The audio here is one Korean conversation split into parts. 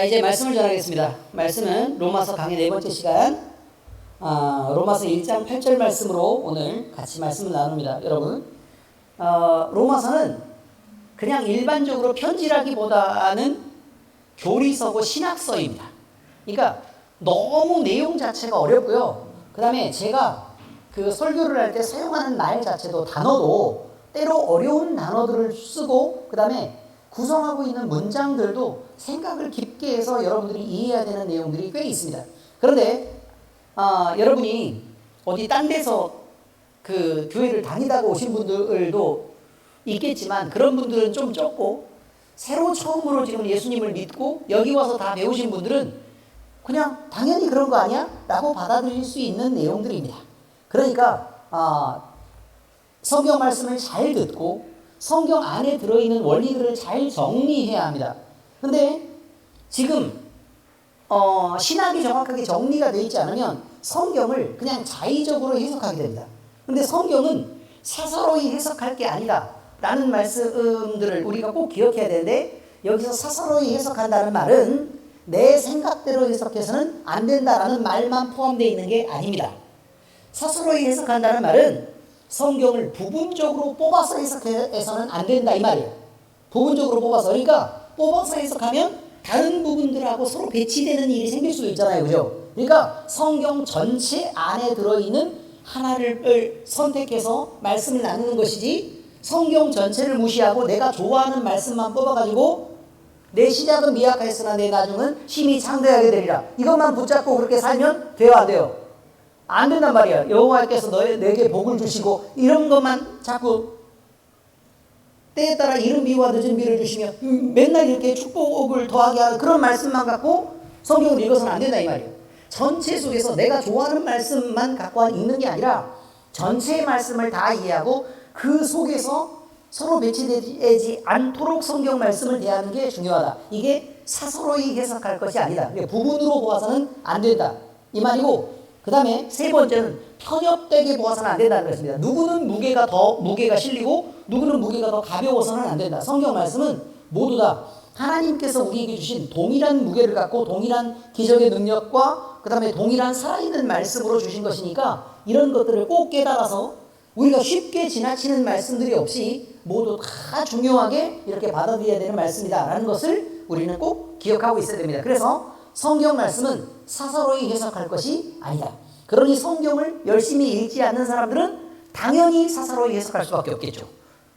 이제 말씀을 전하겠습니다. 말씀은 로마서 강의 네 번째 시간, 로마서 1장 8절 말씀으로 오늘 같이 말씀을 나눕니다. 여러분, 로마서는 그냥 일반적으로 편지라기보다는 교리서고 신학서입니다. 그러니까 너무 내용 자체가 어렵고요. 그 다음에 제가 그 설교를 할 때 사용하는 말 자체도 단어도 때로 어려운 단어들을 쓰고, 그 다음에 구성하고 있는 문장들도 생각을 깊게 해서 여러분들이 이해해야 되는 내용들이 꽤 있습니다. 그런데 여러분이 어디 딴 데서 그 교회를 다니다가 오신 분들도 있겠지만, 그런 분들은 좀 적고, 새로 처음으로 지금 예수님을 믿고 여기 와서 다 배우신 분들은 그냥 당연히 그런 거 아니야? 라고 받아들일 수 있는 내용들입니다. 그러니까 성경 말씀을 잘 듣고 성경 안에 들어있는 원리들을 잘 정리해야 합니다. 근데 지금 신학이 정확하게 정리가 되어 있지 않으면 성경을 그냥 자의적으로 해석하게 됩니다. 근데 성경은 사사로이 해석할 게 아니다 라는 말씀들을 우리가 꼭 기억해야 되는데, 여기서 사사로이 해석한다는 말은 내 생각대로 해석해서는 안 된다라는 말만 포함되어 있는 게 아닙니다. 사사로이 해석한다는 말은 성경을 부분적으로 뽑아서 해석해서는 안 된다 이 말이에요. 부분적으로 뽑아서. 그러니까 뽑아서 해석하면 다른 부분들하고 서로 배치되는 일이 생길 수도 있잖아요. 그죠? 그러니까 성경 전체 안에 들어있는 하나를 선택해서 말씀을 나누는 것이지, 성경 전체를 무시하고 내가 좋아하는 말씀만 뽑아가지고 내 시작은 미약하였으나 내 나중은 심히 창대하게 되리라, 이것만 붙잡고 그렇게 살면 돼요, 안 돼요? 안 된단 말이야. 여호와께서 내게 복을 주시고 이런 것만 자꾸 때에 따라 이른 비와 늦은 비를 주시며 맨날 이렇게 축복을 더하게 하는 그런 말씀만 갖고 성경을 읽어서는 안 된다 이 말이에요. 전체 속에서 내가 좋아하는 말씀만 갖고 읽는 게 아니라 전체의 말씀을 다 이해하고 그 속에서 서로 배치되지 않도록 성경 말씀을 대하는 게 중요하다. 이게 사서로이 해석할 것이 아니다. 부분으로 보아서는 안 된다 이 말이고, 그 다음에 세 번째는 편협되게 보아서는 안 된다는 것입니다. 누구는 무게가 실리고 누구는 무게가 더 가벼워서는 안 된다. 성경 말씀은 모두 다 하나님께서 우리에게 주신 동일한 무게를 갖고 동일한 기적의 능력과 그 다음에 동일한 살아있는 말씀으로 주신 것이니까, 이런 것들을 꼭 깨달아서 우리가 쉽게 지나치는 말씀들이 없이 모두 다 중요하게 이렇게 받아들여야 되는 말씀이다 라는 것을 우리는 꼭 기억하고 있어야 됩니다. 그래서 성경 말씀은 사사로이 해석할 것이 아니다. 그러니 성경을 열심히 읽지 않는 사람들은 당연히 사사로이 해석할 수밖에 없겠죠.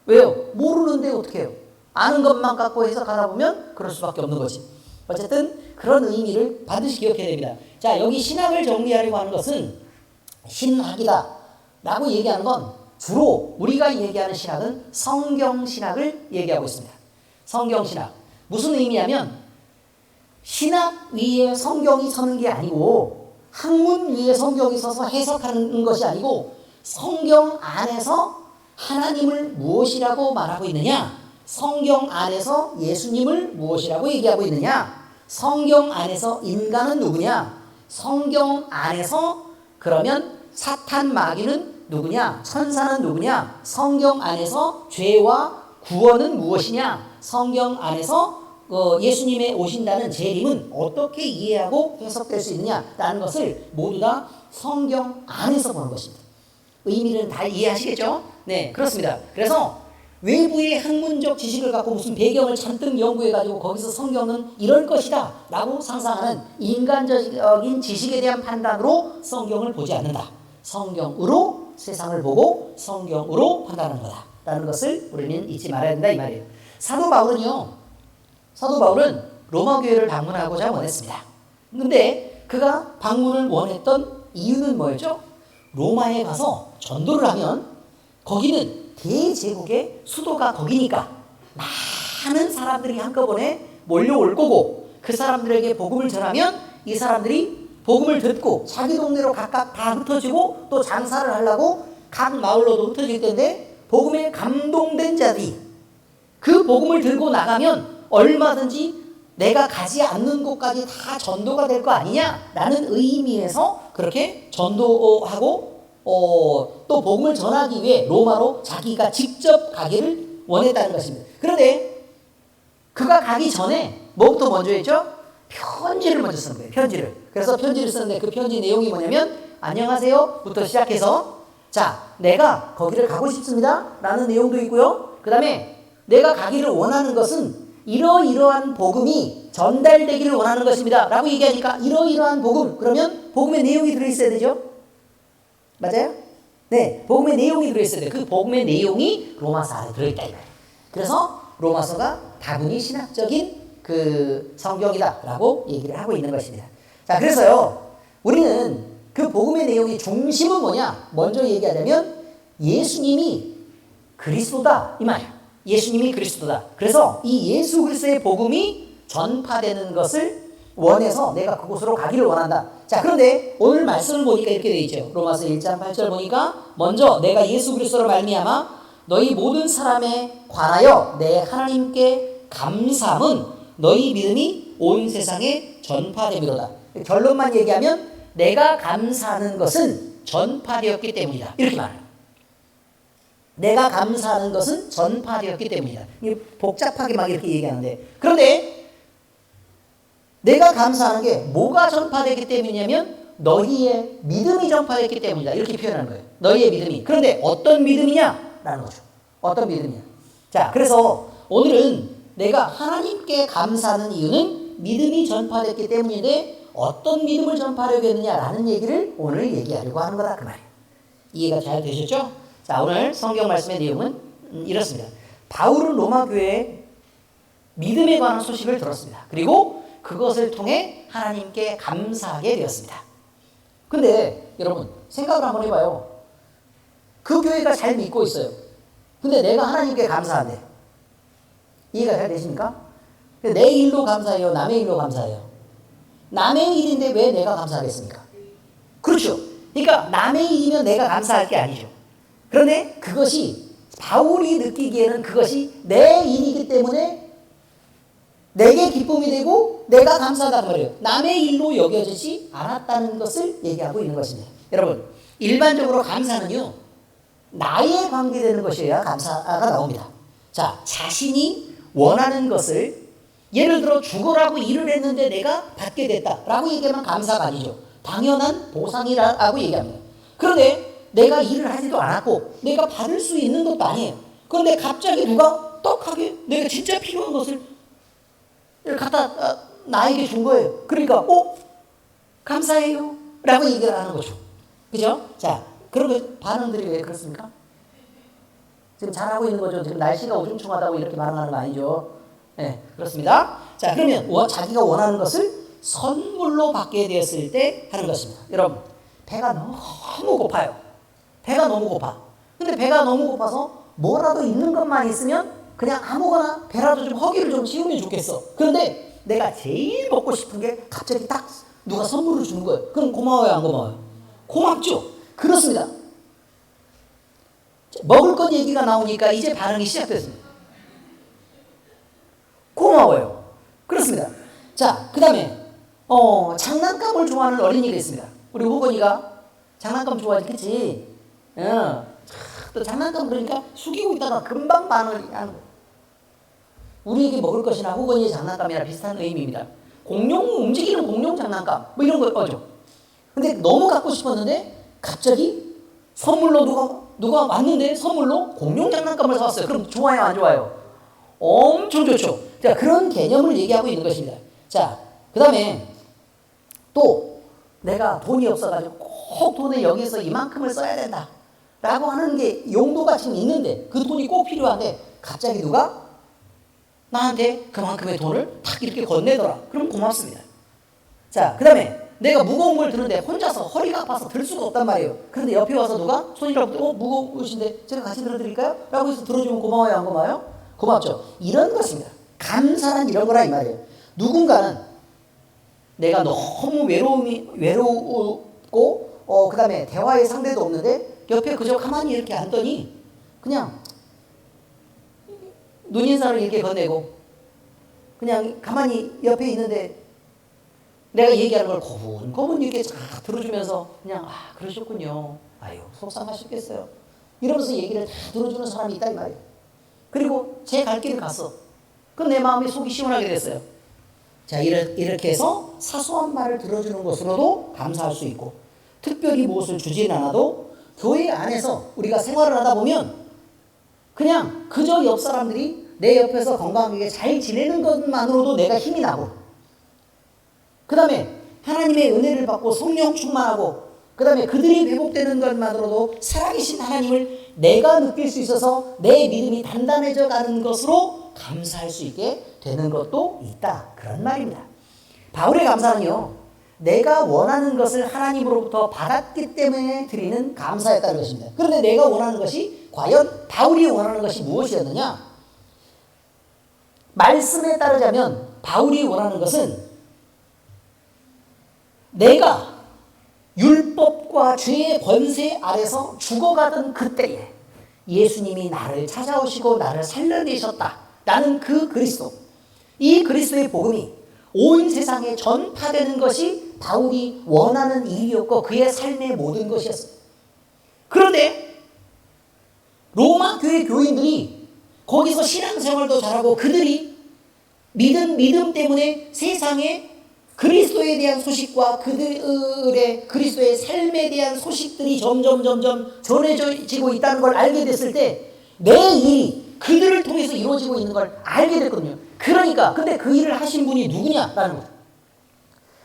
왜요? 모르는데 어떻게 해요? 아는 것만 갖고 해석하다 보면 그럴 수밖에 없는 거지. 어쨌든 그런 의미를 반드시 기억해야 됩니다. 자, 여기 신학을 정리하려고 하는 것은 신학이다 라고 얘기하는 건 주로 우리가 얘기하는 신학은 성경신학을 얘기하고 있습니다. 성경신학. 무슨 의미냐면 신학 위에 성경이 서는 게 아니고, 학문 위에 성경이 서서 해석하는 것이 아니고, 성경 안에서 하나님을 무엇이라고 말하고 있느냐, 성경 안에서 예수님을 무엇이라고 얘기하고 있느냐, 성경 안에서 인간은 누구냐, 성경 안에서 그러면 사탄 마귀는 누구냐, 천사는 누구냐, 성경 안에서 죄와 구원은 무엇이냐, 성경 안에서 예수님의 오신다는 재림은 어떻게 이해하고 해석될 수 있느냐라는 것을 모두 다 성경 안에서 보는 것입니다. 의미는 다 이해하시겠죠? 네, 그렇습니다. 그래서 외부의 학문적 지식을 갖고 무슨 배경을 잔뜩 연구해가지고 거기서 성경은 이럴 것이다 라고 상상하는 인간적인 지식에 대한 판단으로 성경을 보지 않는다. 성경으로 세상을 보고 성경으로 판단하는 거다 라는 것을 우리는 잊지 말아야 된다 이 말이에요. 사도 바울은 로마 교회를 방문하고자 원했습니다. 근데 그가 방문을 원했던 이유는 뭐였죠? 로마에 가서 전도를 하면 거기는 대제국의 수도가 거기니까 많은 사람들이 한꺼번에 몰려올 거고, 그 사람들에게 복음을 전하면 이 사람들이 복음을 듣고 자기 동네로 각각 다 흩어지고 또 장사를 하려고 각 마을로도 흩어질 텐데, 복음에 감동된 자들이 그 복음을 들고 나가면 얼마든지 내가 가지 않는 곳까지 다 전도가 될 거 아니냐라는 의미에서 그렇게 전도하고 또 복음을 전하기 위해 로마로 자기가 직접 가기를 원했다는 것입니다. 그런데 그가 가기 전에 뭐부터 먼저 했죠? 편지를 먼저 쓰는 거예요. 편지를. 그래서 편지를 쓰는데 그 편지 내용이 뭐냐면 안녕하세요부터 시작해서 자, 내가 거기를 가고 싶습니다 라는 내용도 있고요. 그 다음에 내가 가기를 원하는 것은 이러이러한 복음이 전달되기를 원하는 것입니다 라고 얘기하니까 이러이러한 복음, 그러면 복음의 내용이 들어있어야 되죠. 맞아요? 네, 복음의 내용이 들어있어야 돼요. 그 복음의 내용이 로마서 안에 들어있다 이 말이에요. 그래서 로마서가 다분히 신학적인 그 성경이다라고 얘기를 하고 있는 것입니다. 자, 그래서요, 우리는 그 복음의 내용의 중심은 뭐냐? 먼저 얘기하자면 예수님이 그리스도다 이 말이야. 예수님이 그리스도다. 그래서 이 예수 그리스도의 복음이 전파되는 것을 원해서 내가 그곳으로 가기를 원한다. 자, 그런데 오늘 말씀을 보니까 이렇게 되어 있죠. 로마서 1장 8절 보니까 먼저 내가 예수 그리스도로 말미암아 너희 모든 사람에 관하여 내 하나님께 감사함은 너희 믿음이 온 세상에 전파되미로다. 결론만 얘기하면 내가 감사하는 것은 전파되었기 때문이다. 이렇게 말해요. 내가 감사하는 것은 전파되었기 때문이다. 복잡하게 막 이렇게 얘기하는데, 그런데 내가 감사하는 게 뭐가 전파되기 때문이냐면 너희의 믿음이 전파됐기 때문이다. 이렇게 표현하는 거예요. 너희의 믿음이. 그런데 어떤 믿음이냐? 라는 거죠. 어떤 믿음이냐. 자, 그래서 오늘은 내가 하나님께 감사하는 이유는 믿음이 전파됐기 때문인데 어떤 믿음을 전파하려고 했느냐라는 얘기를 오늘 얘기하려고 하는 거다 그 말이에요. 이해가 잘 되셨죠? 자, 오늘 성경 말씀의 내용은 이렇습니다. 바울은 로마 교회에 믿음에 관한 소식을 들었습니다. 그리고 그것을 통해 하나님께 감사하게 되었습니다. 근데 여러분 생각을 한번 해봐요. 그 교회가 잘 믿고 있어요. 근데 내가 하나님께 감사한대. 이해가 잘 되십니까? 내 일로 감사해요? 남의 일로 감사해요? 남의 일인데 왜 내가 감사하겠습니까? 그렇죠. 그러니까 남의 일이면 내가 감사할 게 아니죠. 그런데 그것이 바울이 느끼기에는 그것이 내 일이기 때문에 내게 기쁨이 되고 내가 감사하단 말이에요. 남의 일로 여겨지지 않았다는 것을 얘기하고 있는 것입니다. 여러분, 일반적으로 감사는요, 나에 관계되는 것이어야 감사가 나옵니다. 자, 자신이 원하는 것을 예를 들어 죽으라고 일을 했는데 내가 받게 됐다라고 얘기하면 감사가 아니죠. 당연한 보상이라고 얘기합니다. 그런데 내가 일을 하지도 않았고 내가 받을 수 있는 것도 아니에요. 그런데 갑자기 누가 떡하게 내가 진짜 필요한 것을 갖다 나에게 준 거예요. 그러니까 감사해요 라고 얘기를 하는 거죠. 그죠? 자, 그러면 반응들이 왜 그렇습니까? 지금 잘하고 있는 거죠. 지금 날씨가 우중충하다고 이렇게 반응하는 거 아니죠. 네, 그렇습니다. 자, 그러면 자기가 원하는 것을 선물로 받게 되었을 때 하는 것입니다. 여러분, 배가 너무 고파요. 배가 너무 고파. 근데 배가 너무 고파서 뭐라도 있는 것만 있으면 그냥 아무거나 배라도 좀 허기를 좀 채우면 좋겠어. 그런데 내가 제일 먹고 싶은 게 갑자기 딱 누가 선물을 주는 거예요. 그럼 고마워요, 안 고마워요? 고맙죠. 그렇습니다. 먹을 것 얘기가 나오니까 이제 반응이 시작됐습니다. 고마워요. 그렇습니다. 자, 그 다음에 장난감을 좋아하는 어린이가 있습니다. 우리 호건이가 장난감 좋아하지, 그치? 또 장난감 그러니까 숙이고 있다가 금방 반응을 하는 거예요. 우리에게 먹을 것이나 호건이의 장난감이나 비슷한 의미입니다. 움직이는 공룡 장난감 뭐 이런 거죠. 근데 너무 갖고 싶었는데 갑자기 선물로 누가 왔는데 선물로 공룡 장난감을 사왔어요. 그럼 좋아요, 안 좋아요? 엄청 좋죠. 자, 그런 개념을 얘기하고 있는 것입니다. 자, 그 다음에 또 내가 돈이 없어가지고 꼭 돈을 여기서 이만큼을 써야 된다 라고 하는 게 용도가 지금 있는데 그 돈이 꼭 필요한데 갑자기 누가 나한테 그만큼의 돈을 탁 이렇게 건네더라. 그럼 고맙습니다. 자, 그 다음에 내가 무거운 걸 드는데 혼자서 허리가 아파서 들 수가 없단 말이에요. 그런데 옆에 와서 누가 손이라고 무거우신데 제가 같이 들어드릴까요? 라고 해서 들어주면 고마워요, 안 고마워요? 고맙죠. 이런 것입니다. 감사는 이런 거라 이 말이에요. 누군가는 내가 너무 외롭고 그 다음에 대화의 상대도 없는데 옆에 그저 가만히 이렇게 앉더니 그냥 눈인사를 이렇게 건네고 그냥 가만히 옆에 있는데 내가 얘기하는 걸 고분고분 이렇게 쫙 들어주면서 그냥 그러셨군요. 아유 속상하셨겠어요. 이러면서 얘기를 다 들어주는 사람이 있다 이 말이에요. 그리고 제 갈 길을 갔어. 그럼 내 마음이 속이 시원하게 됐어요. 자, 이렇게 해서 사소한 말을 들어주는 것으로도 감사할 수 있고, 특별히 무엇을 주진 않아도 교회 안에서 우리가 생활을 하다 보면 그냥 그저 옆 사람들이 내 옆에서 건강하게 잘 지내는 것만으로도 내가 힘이 나고, 그 다음에 하나님의 은혜를 받고 성령 충만하고, 그 다음에 그들이 회복되는 것만으로도 살아계신 하나님을 내가 느낄 수 있어서 내 믿음이 단단해져 가는 것으로 감사할 수 있게 되는 것도 있다. 그런 말입니다. 바울의 감사는요, 내가 원하는 것을 하나님으로부터 받았기 때문에 드리는 감사였다는 것입니다. 그런데 내가 원하는 것이, 과연 바울이 원하는 것이 무엇이었느냐? 말씀에 따르자면 바울이 원하는 것은 내가 율법과 죄의 권세 아래서 죽어가던 그때에 예수님이 나를 찾아오시고 나를 살려내셨다. 나는 그 그리스도, 이 그리스도의 복음이 온 세상에 전파되는 것이 바울이 원하는 일이었고 그의 삶의 모든 것이었어요. 그런데 로마 교회 교인들이 거기서 신앙생활도 잘하고 그들이 믿음 때문에 세상에 그리스도에 대한 소식과 그들의 그리스도의 삶에 대한 소식들이 점점 전해지고 있다는 걸 알게 됐을 때 내 일이 그들을 통해서 이루어지고 있는 걸 알게 됐거든요. 그러니까 근데 그 일을 하신 분이 누구냐라는 거예요.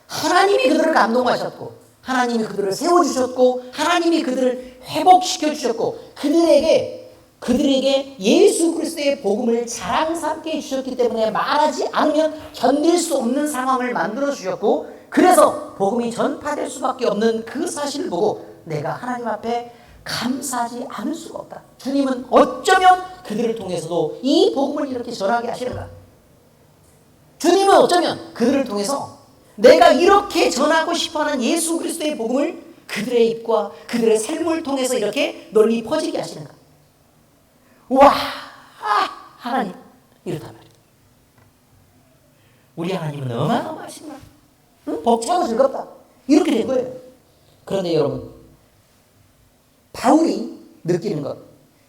하나님이 그들을 감동하셨고, 하나님이 그들을 세워주셨고, 하나님이 그들을 회복시켜주셨고, 그들에게 예수 그리스도의 복음을 자랑스럽게 해주셨기 때문에 말하지 않으면 견딜 수 없는 상황을 만들어주셨고, 그래서 복음이 전파될 수밖에 없는 그 사실을 보고 내가 하나님 앞에 감사하지 않을 수가 없다. 주님은 어쩌면 그들을 통해서도 이 복음을 이렇게 전하게 하시는가? 주님은 어쩌면 그들을 통해서 내가 이렇게 전하고 싶어하는 예수 그리스도의 복음을 그들의 입과 그들의 삶을 통해서 이렇게 널리 퍼지게 하시는가? 와, 하나님, 이렇단 말이에요. 우리 하나님은 어마어마하신 분, 응? 벅차고 즐겁다. 이렇게 된 거예요. 그런데 여러분, 바울이 느끼는 것,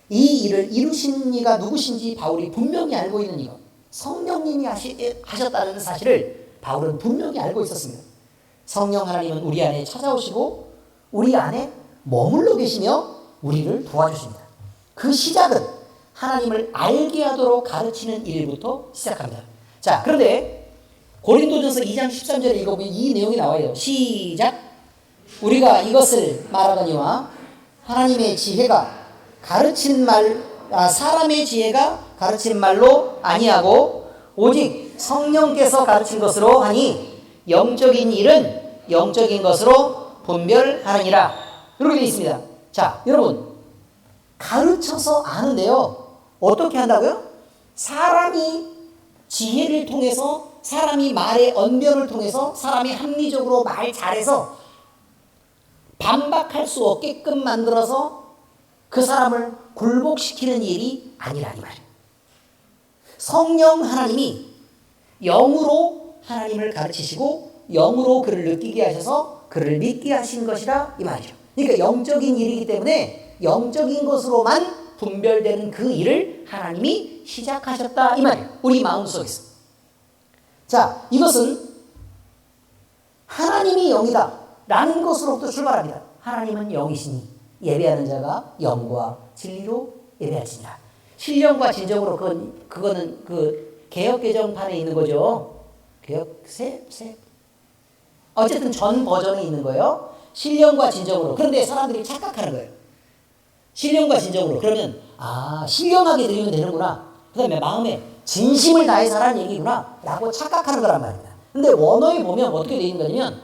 이 일을 이루신 이가 누구신지 바울이 분명히 알고 있는 이것, 성령님이 하셨다는 사실을 바울은 분명히 알고 있었습니다. 성령 하나님은 우리 안에 찾아오시고 우리 안에 머물러 계시며 우리를 도와주십니다. 그 시작은 하나님을 알게 하도록 가르치는 일부터 시작합니다. 자, 그런데 고린도전서 2장 13절에 읽어보면 이 내용이 나와요. 시작. 우리가 이것을 말하거니와 하나님의 지혜가 가르친 사람의 지혜가 가르친 말로 아니하고 오직 성령께서 가르친 것으로 하니 영적인 일은 영적인 것으로 분별하느니라. 이렇게 되어 있습니다. 자, 여러분, 가르쳐서 아는데요, 어떻게 한다고요? 사람이 지혜를 통해서, 사람이 말의 언변을 통해서, 사람이 합리적으로 말 잘해서 반박할 수 없게끔 만들어서 그 사람을 굴복시키는 일이 아니라니 말이에요. 성령 하나님이 영으로 하나님을 가르치시고 영으로 그를 느끼게 하셔서 그를 믿게 하신 것이라 이 말이죠. 그러니까 영적인 일이기 때문에 영적인 것으로만 분별되는 그 일을 하나님이 시작하셨다 이 말이에요. 우리 마음속에서. 자, 이것은 하나님이 영이다 라는 것으로부터 출발합니다. 하나님은 영이시니 예배하는 자가 영과 진리로 예배할지니라. 신령과 진정으로 그거는 그 개역개정판에 있는 거죠. 어쨌든 전 버전에 있는 거예요. 신령과 진정으로. 그런데 사람들이 착각하는 거예요. 신령과 진정으로. 그러면 신령하게 들리면 되는구나. 그 다음에 마음에 진심을 다해서 하라는 얘기구나 라고 착각하는 거란 말입니다. 근데 원어에 보면 어떻게 되어 있는 거냐면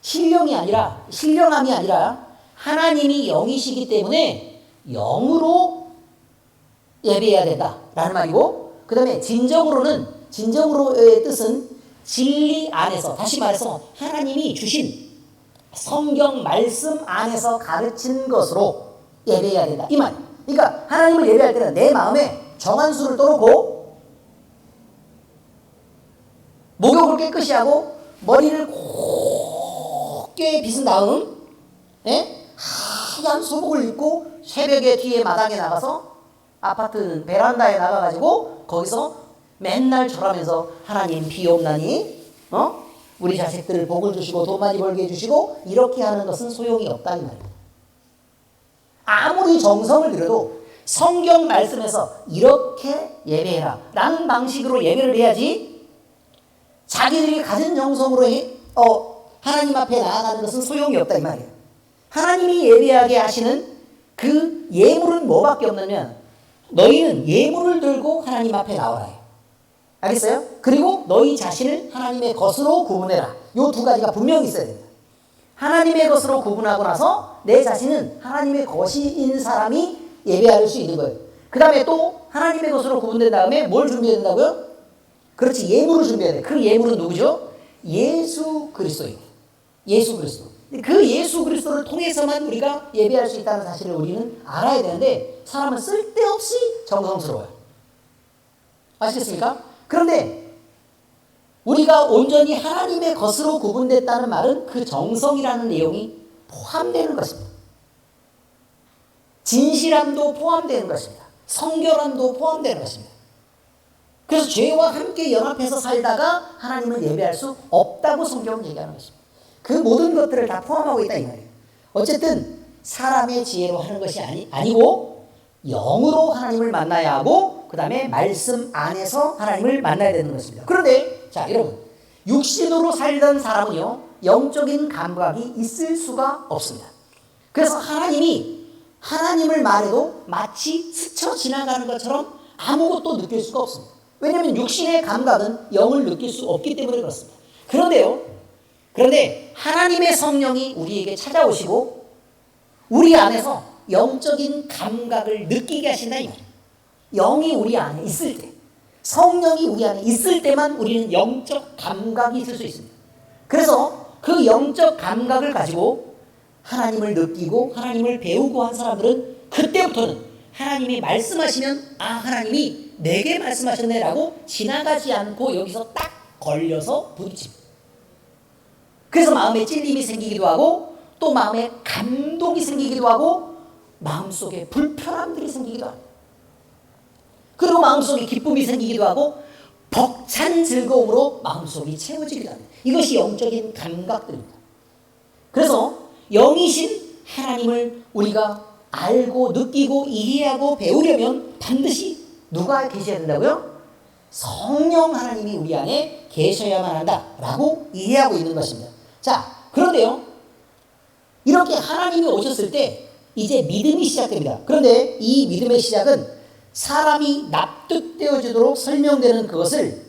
신령함이 아니라 하나님이 영이시기 때문에 영으로 예배해야 된다라는 말이고, 그 다음에 진정으로의 뜻은 진리 안에서, 다시 말해서 하나님이 주신 성경 말씀 안에서 가르친 것으로 예배해야 된다 이 말. 그러니까 하나님을 예배할 때는 내 마음에 정한수를 떠놓고 목욕을 깨끗이 하고 머리를 곱게 빗은 다음 하얀 수복을 입고 새벽에 뒤에 마당에 나가서 아파트 베란다에 나가가지고 거기서 맨날 절하면서 하나님 비 없나니 우리 자식들을 복을 주시고 돈 많이 벌게 해주시고 이렇게 하는 것은 소용이 없다 이 말입니다. 아무리 정성을 들여도 성경 말씀에서 이렇게 예배해라 라는 방식으로 예배를 해야지 자기들이 가진 정성으로 하나님 앞에 나아가는 것은 소용이 없다 이 말이에요. 하나님이 예배하게 하시는 그 예물은 뭐밖에 없느냐, 너희는 예물을 들고 하나님 앞에 나오라. 알겠어요? 그리고 너희 자신을 하나님의 것으로 구분해라. 요 두 가지가 분명히 있어야 됩니다. 하나님의 것으로 구분하고 나서 내 자신은 하나님의 것인 사람이 예배할 수 있는 거예요. 그 다음에 또 하나님의 것으로 구분된 다음에 뭘 준비해야 된다고요? 그렇지, 예물을 준비해야 돼. 그 예물은 누구죠? 예수 그리스도예요. 예수 그리스도. 그 예수 그리스도를 통해서만 우리가 예배할 수 있다는 사실을 우리는 알아야 되는데 사람은 쓸데없이 정성스러워요. 아시겠습니까? 그런데 우리가 온전히 하나님의 것으로 구분됐다는 말은 그 정성이라는 내용이 포함되는 것입니다. 진실함도 포함되는 것입니다. 성결함도 포함되는 것입니다. 그래서 죄와 함께 연합해서 살다가 하나님을 예배할 수 없다고 성경은 얘기하는 것입니다. 그 모든 것들을 다 포함하고 있다 이 말이에요. 어쨌든 사람의 지혜로 하는 것이 아니고 영으로 하나님을 만나야 하고 그 다음에 말씀 안에서 하나님을 만나야 되는 것입니다. 그런데 자 여러분, 육신으로 살던 사람은요 영적인 감각이 있을 수가 없습니다. 그래서 하나님을 말해도 마치 스쳐 지나가는 것처럼 아무것도 느낄 수가 없습니다. 왜냐하면 육신의 감각은 영을 느낄 수 없기 때문에 그렇습니다. 그런데 하나님의 성령이 우리에게 찾아오시고 우리 안에서 영적인 감각을 느끼게 하신다 이 말이에요. 영이 우리 안에 있을 때, 성령이 우리 안에 있을 때만 우리는 영적 감각이 있을 수 있습니다. 그래서 그 영적 감각을 가지고 하나님을 느끼고 하나님을 배우고 한 사람들은 그때부터는 하나님이 말씀하시면 하나님이 내게 말씀하셨네 라고 지나가지 않고 여기서 딱 걸려서 부딪힙니다. 그래서 마음에 찔림이 생기기도 하고 또 마음에 감동이 생기기도 하고 마음속에 불편함들이 생기기도 합니다. 그리고 마음속에 기쁨이 생기기도 하고 벅찬 즐거움으로 마음속이 채워지기도 합니다. 이것이 영적인 감각들입니다. 그래서 영이신 하나님을 우리가 알고 느끼고 이해하고 배우려면 반드시 누가 계셔야 된다고요? 성령 하나님이 우리 안에 계셔야만 한다라고 이해하고 있는 것입니다. 자, 그런데요, 이렇게 하나님이 오셨을 때 이제 믿음이 시작됩니다. 그런데 이 믿음의 시작은 사람이 납득되어지도록 설명되는 그것을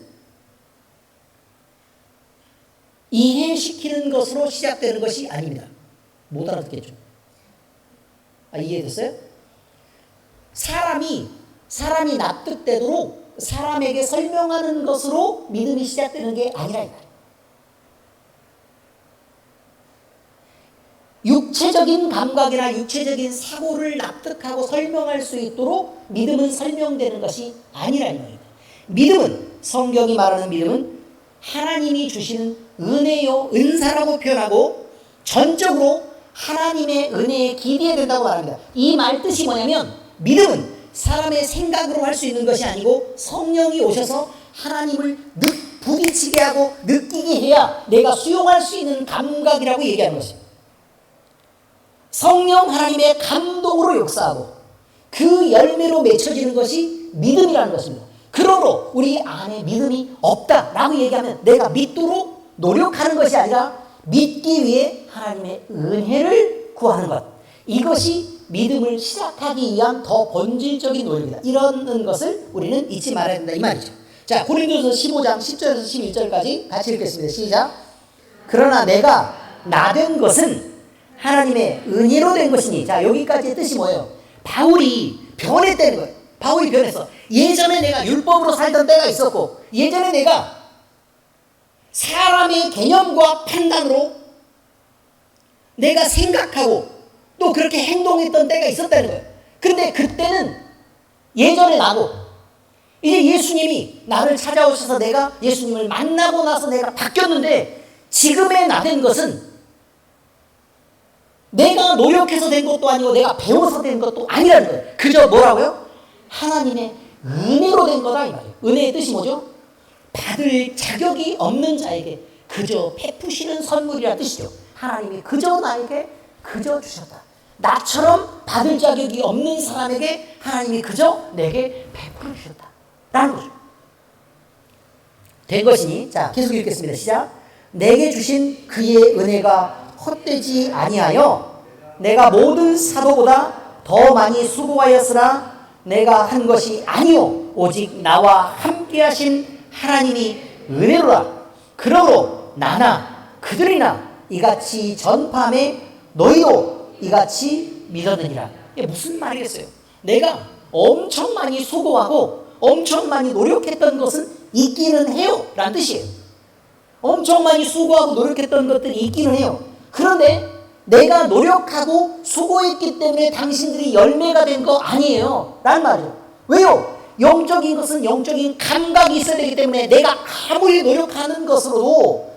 이해시키는 것으로 시작되는 것이 아닙니다. 못 알아듣겠죠? 이해됐어요? 사람이 납득되도록 사람에게 설명하는 것으로 믿음이 시작되는 게 아니라 육체적인 감각이나 육체적인 사고를 납득하고 설명할 수 있도록 믿음은 설명되는 것이 아니라는 겁니다. 믿음은, 성경이 말하는 믿음은 하나님이 주시는 은혜요, 은사라고 표현하고 전적으로 하나님의 은혜에 기대해야 된다고 말합니다. 이 말 뜻이 뭐냐면 믿음은 사람의 생각으로 할 수 있는 것이 아니고 성령이 오셔서 하나님을 부딪히게 하고 느끼게 해야 내가 수용할 수 있는 감각이라고 얘기하는 것입니다. 성령 하나님의 감동으로 역사하고 그 열매로 맺혀지는 것이 믿음이라는 것입니다. 그러므로 우리 안에 믿음이 없다라고 얘기하면 내가 믿도록 노력하는 것이 아니라 믿기 위해 하나님의 은혜를 구하는 것, 이것이 믿음을 시작하기 위한 더 본질적인 노력이다. 이런 것을 우리는 잊지 말아야 된다 이 말이죠. 자, 고린도서 15장 10절에서 11절까지 같이 읽겠습니다. 시작. 그러나 내가 나된 것은 하나님의 은혜로 된 것이니. 자, 여기까지의 뜻이 뭐예요? 바울이 변했다는 거예요. 바울이 변했어. 예전에 내가 율법으로 살던 때가 있었고, 예전에 내가 사람의 개념과 판단으로 내가 생각하고 또 그렇게 행동했던 때가 있었다는 거예요. 그런데 그때는 예전에 나고, 이제 예수님이 나를 찾아오셔서 내가 예수님을 만나고 나서 내가 바뀌었는데, 지금의 나 된 것은 내가 노력해서 된 것도 아니고 내가 배워서 된 것도 아니라는 거예요. 그저 뭐라고요? 하나님의 은혜로 된 거다 이 말이에요. 은혜의 뜻이 뭐죠? 받을 자격이 없는 자에게 그저 베푸시는 선물이라 뜻이죠. 하나님이 그저 나에게 그저 주셨다. 나처럼 받을 자격이 없는 사람에게 하나님이 그저 내게 베풀어 주셨다 라는 거죠. 된 것이니, 자 계속 읽겠습니다. 시작. 내게 주신 그의 은혜가 헛되지 아니하여 내가 모든 사도보다 더 많이 수고하였으나 내가 한 것이 아니요 오직 나와 함께 하신 하나님이 은혜로라. 그러므로 나나 그들이나 이같이 전파함에 너희도 이같이 믿었느니라. 이게 무슨 말이겠어요? 내가 엄청 많이 수고하고 엄청 많이 노력했던 것은 있기는 해요 라는 뜻이에요. 엄청 많이 수고하고 노력했던 것들이 있기는 해요. 그런데 내가 노력하고 수고했기 때문에 당신들이 열매가 된 거 아니에요 라는 말이에요. 왜요? 영적인 것은 영적인 감각이 있어야 되기 때문에 내가 아무리 노력하는 것으로도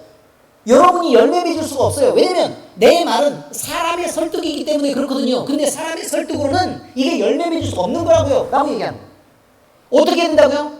여러분이 열매 맺을 수가 없어요. 왜냐면 내 말은 사람의 설득이기 때문에 그렇거든요. 근데 사람의 설득으로는 이게 열매 맺을 수 없는 거라고요 라고 얘기합니다. 어떻게 된다고요?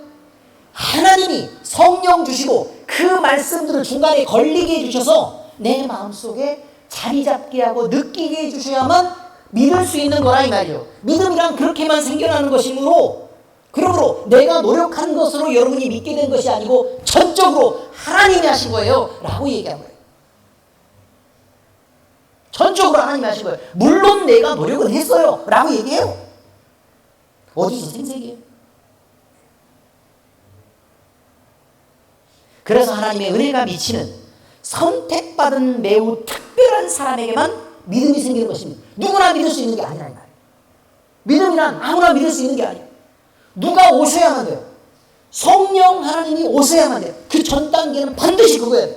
하나님이 성령 주시고 그 말씀들을 중간에 걸리게 해주셔서 내 마음속에 자리 잡게 하고 느끼게 해주셔야만 믿을 수 있는 거라 이 말이에요. 믿음이란 그렇게만 생겨나는 것이므로, 그러므로 내가 노력한 것으로 여러분이 믿게 된 것이 아니고 전적으로 하나님이 하신 거예요 라고 얘기한 거예요. 전적으로 하나님이 하신 거예요. 물론 내가 노력은 했어요 라고 얘기해요. 어디서 생색이에요? 그래서 하나님의 은혜가 미치는 선택받은 매우 특별한 사람에게만 믿음이 생기는 것입니다. 누구나 믿을 수 있는 게 아니라 이 말이에요. 믿음이란 아무나 믿을 수 있는 게 아니에요. 누가 오셔야만 돼요. 성령 하나님이 오셔야만 돼요. 그 전 단계는 반드시 그거예요.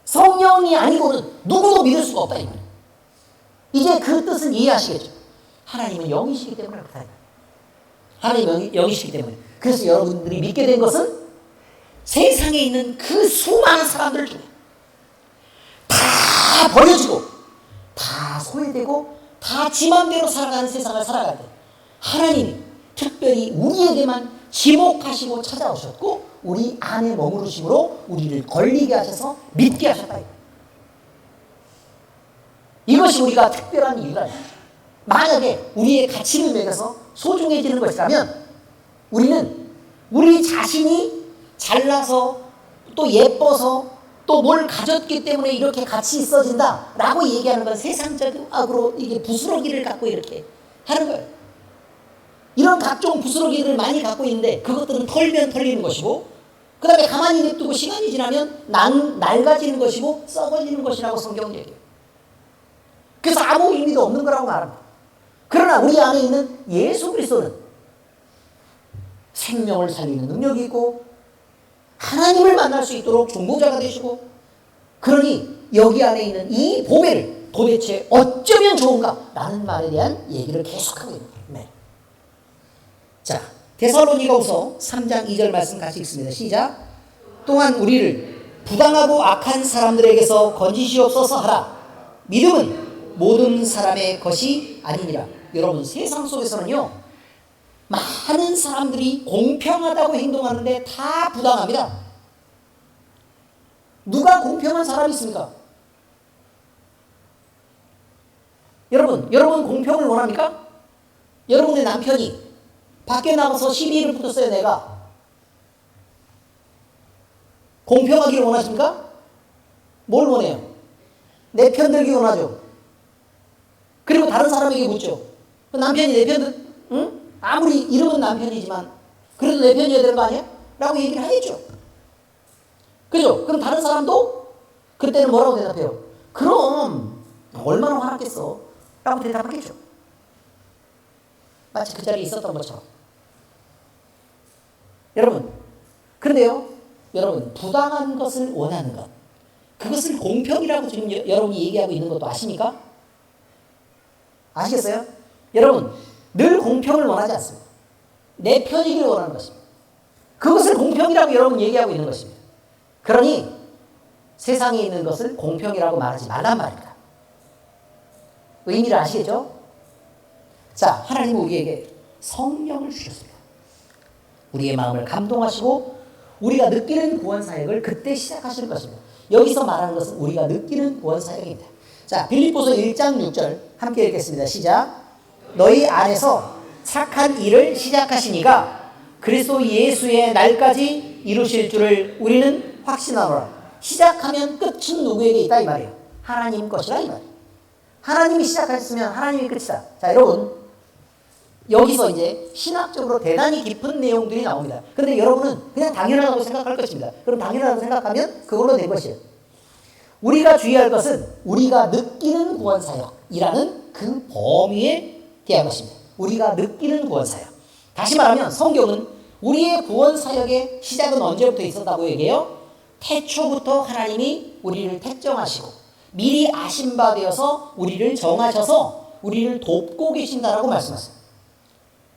성령이 아니고는 누구도 믿을 수가 없다 이 말이에요. 이제 그 뜻은 이해하시겠죠. 하나님은 영이시기 때문에 그렇다. 하나님은 영이시기 때문에. 그래서 여러분들이 믿게 된 것은 세상에 있는 그 수많은 사람들 중에 다 버려지고 다 소외되고 다 지 맘대로 살아가는 세상을 살아가야 돼. 하나님이 특별히 우리에게만 지목하시고 찾아오셨고 우리 안에 머무르심으로 우리를 걸리게 하셔서 믿게 하셨다. 이것이 우리가 특별한 이유가 아닙니다. 만약에 우리의 가치를 매겨서 소중해지는 것이라면 우리는 우리 자신이 잘나서 또 예뻐서 또 뭘 가졌기 때문에 이렇게 같이 있어진다 라고 얘기하는 건 세상적인 악으로 이게 부스러기를 갖고 이렇게 하는 거예요. 이런 각종 부스러기들을 많이 갖고 있는데 그것들은 털면 털리는 것이고 그 다음에 가만히 냅두고 시간이 지나면 낡아지는 것이고 썩어지는 것이라고 성경은 얘기해요. 그래서 아무 의미도 없는 거라고 말합니다. 그러나 우리 안에 있는 예수 그리스도는 생명을 살리는 능력이 있고 하나님을 만날 수 있도록 중보자가 되시고 그러니 여기 안에 있는 이 보배를 도대체 어쩌면 좋은가 라는 말에 대한 얘기를 계속하고 있는 거예요. 네. 자, 데살로니가후서 3장 2절 말씀 같이 읽습니다. 시작. 또한 우리를 부당하고 악한 사람들에게서 건지시옵소서 하라. 믿음은 모든 사람의 것이 아니니라. 여러분 세상 속에서는요 많은 사람들이 공평하다고 행동하는데 다 부당합니다. 누가 공평한 사람이 있습니까? 여러분 공평을 원합니까? 여러분의 남편이 밖에 나가서 시비를 붙었어요. 내가 공평하기를 원하십니까? 뭘 원해요? 내 편 들기 원하죠. 그리고 다른 사람에게 묻죠. 남편이 내 편 응? 아무리 이름은 남편이지만 그래도 내 편이어야 되는 거 아니야? 라고 얘기를 하겠죠. 그죠? 그럼 다른 사람도 그때는 뭐라고 대답해요? 그럼 얼마나 화났겠어? 라고 대답하겠죠. 마치 그 자리에 있었던 것처럼. 여러분 그런데요 여러분 부당한 것을 원하는 것 그것을 공평이라고 지금 여러분이 얘기하고 있는 것도 아십니까? 아시겠어요? 여러분 늘 공평을 원하지 않습니다. 내 편이기를 원하는 것입니다. 그것을 공평이라고 여러분 얘기하고 있는 것입니다. 그러니 세상에 있는 것을 공평이라고 말하지 말란 말입니다. 의미를 아시겠죠? 자, 하나님은 우리에게 성령을 주셨습니다. 우리의 마음을 감동하시고 우리가 느끼는 구원 사역을 그때 시작하시는 것입니다. 여기서 말하는 것은 우리가 느끼는 구원 사역입니다. 자, 빌립보서 1장 6절 함께 읽겠습니다. 시작. 너희 안에서 착한 일을 시작하시니가 그리스도 예수의 날까지 이루실 줄을 우리는 확신하노라. 시작하면 끝은 누구에게 있다 이 말이에요. 하나님 것이다 이 말이에요. 하나님이 시작하셨으면 하나님이 끝이다. 자, 여러분 여기서 이제 신학적으로 대단히 깊은 내용들이 나옵니다. 그런데 여러분은 그냥 당연하다고 생각할 것입니다. 그럼 당연하다고 생각하면 그걸로 된 것이에요. 우리가 주의할 것은 우리가 느끼는 구원사역이라는 그 범위에 대한 것입니다. 우리가 느끼는 구원사역. 다시 말하면 성경은 우리의 구원사역의 시작은 언제부터 있었다고 얘기해요? 태초부터 하나님이 우리를 택정하시고 미리 아신 바 되어서 우리를 정하셔서 우리를 돕고 계신다라고 말씀하세요.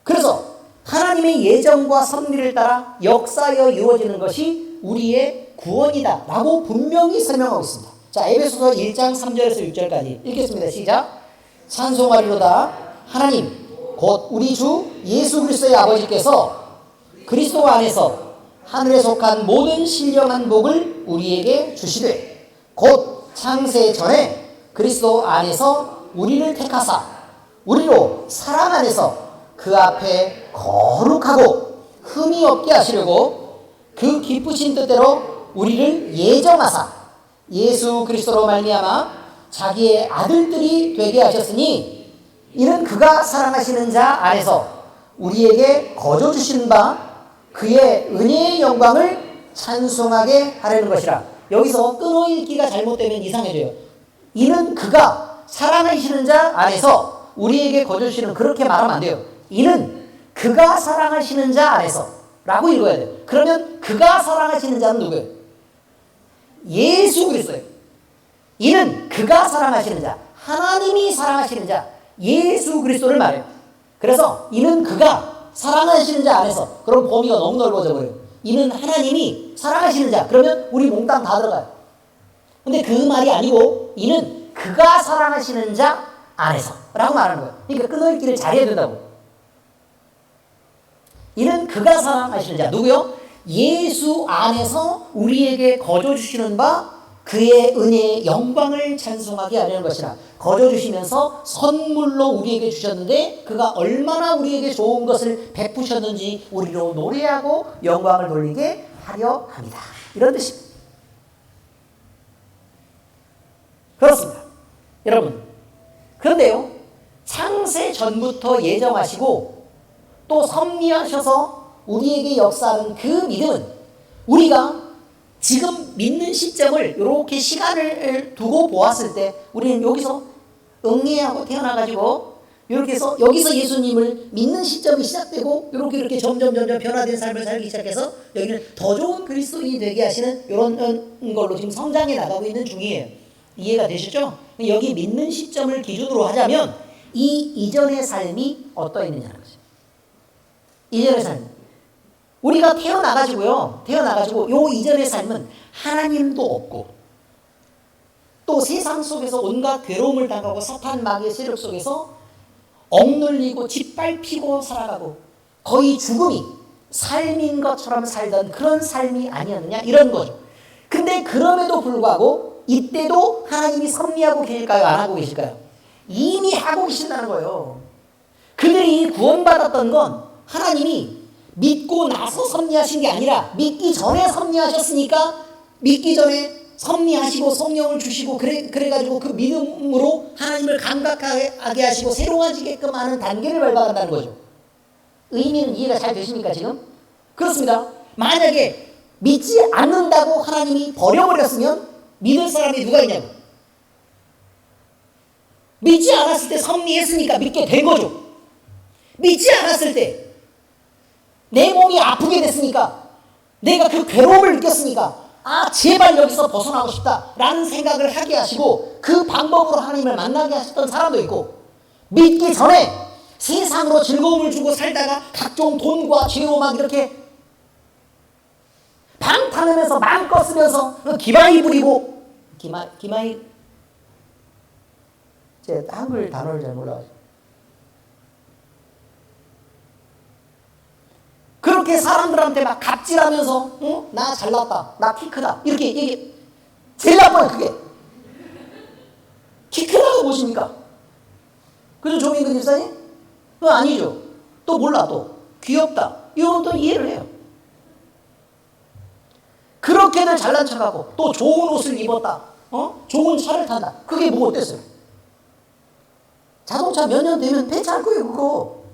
그래서 하나님의 예정과 섭리를 따라 역사하여 이루어지는 것이 우리의 구원이다 라고 분명히 설명하고 있습니다. 자, 에베소서 1장 3절에서 6절까지 읽겠습니다. 시작. 찬송하리로다 하나님 곧 우리 주 예수 그리스도의 아버지께서 그리스도 안에서 하늘에 속한 모든 신령한 복을 우리에게 주시되 곧 창세 전에 그리스도 안에서 우리를 택하사 우리로 사랑 안에서 그 앞에 거룩하고 흠이 없게 하시려고 그 기쁘신 뜻대로 우리를 예정하사 예수 그리스도로 말미암아 자기의 아들들이 되게 하셨으니 이는 그가 사랑하시는 자 안에서 우리에게 거저 주신 바 그의 은혜의 영광을 찬송하게 하려는 것이라. 여기서 끊어읽기가 잘못되면 이상해져요. 이는 그가 사랑하시는 자 안에서 우리에게 거저 주시는, 그렇게 말하면 안 돼요. 이는 그가 사랑하시는 자 안에서 라고 읽어야 돼요. 그러면 그가 사랑하시는 자는 누구예요? 예수 그리스도예요. 이는 그가 사랑하시는 자, 하나님이 사랑하시는 자, 예수 그리스도를 말해요. 그래서 이는 그가 사랑하시는 자 안에서, 그럼 범위가 너무 넓어져 버려요. 이는 하나님이 사랑하시는 자, 그러면 우리 몽땅 다 들어가요. 근데 그 말이 아니고 이는 그가 사랑하시는 자 안에서 라고 말하는 거예요. 그러니까 끊어읽기를 잘해야 된다고. 이는 그가 사랑하시는 자, 누구요? 예수 안에서 우리에게 거저 주시는 바 그의 은혜의 영광을 찬송하게 하려는 것이라. 거저 주시면서 선물로 우리에게 주셨는데 그가 얼마나 우리에게 좋은 것을 베푸셨는지 우리로 노래하고 영광을 돌리게 하려 합니다. 이런 뜻입니다. 그렇습니다. 여러분, 그런데요, 창세 전부터 예정하시고 또 섭리하셔서 우리에게 역사하는 그 믿음은 우리가 지금 믿는 시점을 이렇게 시간을 두고 보았을 때 우리는 여기서 응애하고 태어나가지고 이렇게 해서 여기서 예수님을 믿는 시점이 시작되고 이렇게 점점 변화된 삶을 살기 시작해서 여기는 더 좋은 그리스도인이 되게 하시는 이런 걸로 지금 성장해 나가고 있는 중이에요. 이해가 되시죠? 여기 믿는 시점을 기준으로 하자면 이 이전의 삶이 어떠했느냐는 거죠. 이전의 삶. 우리가 태어나가지고 요 이전의 삶은 하나님도 없고 또 세상 속에서 온갖 괴로움을 당하고 사탄 마귀의 세력 속에서 억눌리고 짓밟히고 살아가고 거의 죽음이 삶인 것처럼 살던 그런 삶이 아니었느냐 이런 거죠. 근데 그럼에도 불구하고 이때도 하나님이 섭리하고 계실까요? 안 하고 계실까요? 이미 하고 계신다는 거예요. 그들이 구원받았던 건 하나님이 믿고 나서 섭리하신 게 아니라 믿기 전에 섭리하셨으니까 믿기 전에 섭리하시고 성령을 주시고 그래가지고 그 믿음으로 하나님을 감각하게 하시고 새로워지게끔 하는 단계를 밟아간다는 거죠. 의미는 이해가 잘 되십니까 지금? 그렇습니다. 만약에 믿지 않는다고 하나님이 버려버렸으면 믿을 사람이 누가 있냐고. 믿지 않았을 때 섭리했으니까 믿게 된 거죠. 믿지 않았을 때 내 몸이 아프게 됐으니까 내가 그 괴로움을 느꼈으니까 아 제발 여기서 벗어나고 싶다 라는 생각을 하게 하시고 그 방법으로 하나님을 만나게 하셨던 사람도 있고, 믿기 전에 세상으로 즐거움을 주고 살다가 각종 돈과 죄로 막 이렇게 방탕하면서 마음껏 쓰면서 기마이 부리고 기마이 제 한글 단어를 잘 몰라가지고 그렇게 사람들한테 막 갑질하면서 나 잘났다, 나 키 크다 이렇게 얘기. 제일 나빠요, 그게. 키 크다고 보십니까? 그죠, 조민근 집사님? 아니죠. 또 몰라, 또. 귀엽다. 이건 또 이해를 해요. 그렇게들 잘난 척하고, 또 좋은 옷을 입었다. 좋은 차를 탄다. 그게 뭐 어땠어요? 자동차 몇 년 되면 폐차할 거예요, 그거.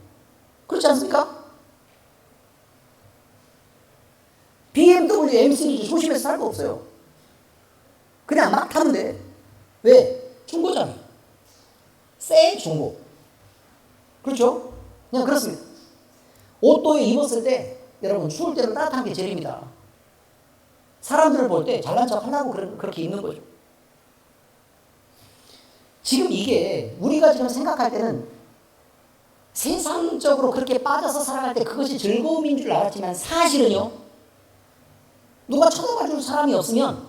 그렇지 않습니까? BMW M 시리즈 조심해서 살 거 없어요. 그냥 막 타면 돼. 왜? 중고잖아요. 새 중고. 그렇죠? 그냥 그렇습니다. 옷도 입었을 때 여러분 추울 때는 따뜻한 게 제일입니다. 사람들을 볼 때 잘난 척 하려고 그렇게 입는 거죠. 지금 이게 우리가 지금 생각할 때는 세상적으로 그렇게 빠져서 살아갈 때 그것이 즐거움인 줄 알았지만 사실은요, 누가 쳐다봐 줄 사람이 없으면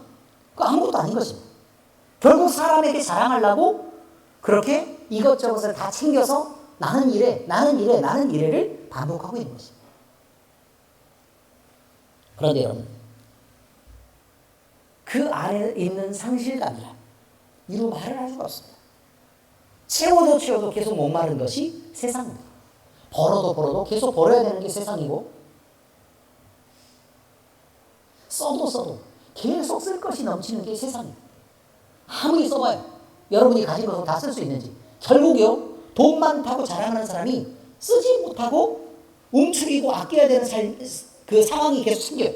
그거 아무것도 아닌 것입니다. 결국 사람에게 자랑하려고 그렇게 이것저것을 다 챙겨서 나는 이래, 나는 이래, 나는 이래를 반복하고 있는 것입니다. 그런데 여러분, 그 안에 있는 상실감이라 이루 말을 할 수가 없습니다. 채워도 계속 목마른 것이 세상입니다. 벌어도 계속 벌어야 되는 게 세상이고, 써도 계속 쓸 것이 넘치는 게 세상입니다. 아무리 써봐요. 여러분이 가진 것을 다 쓸 수 있는지. 결국요, 돈 많다고 자랑하는 사람이 쓰지 못하고 움츠리고 아껴야 되는 그 상황이 계속 생겨요.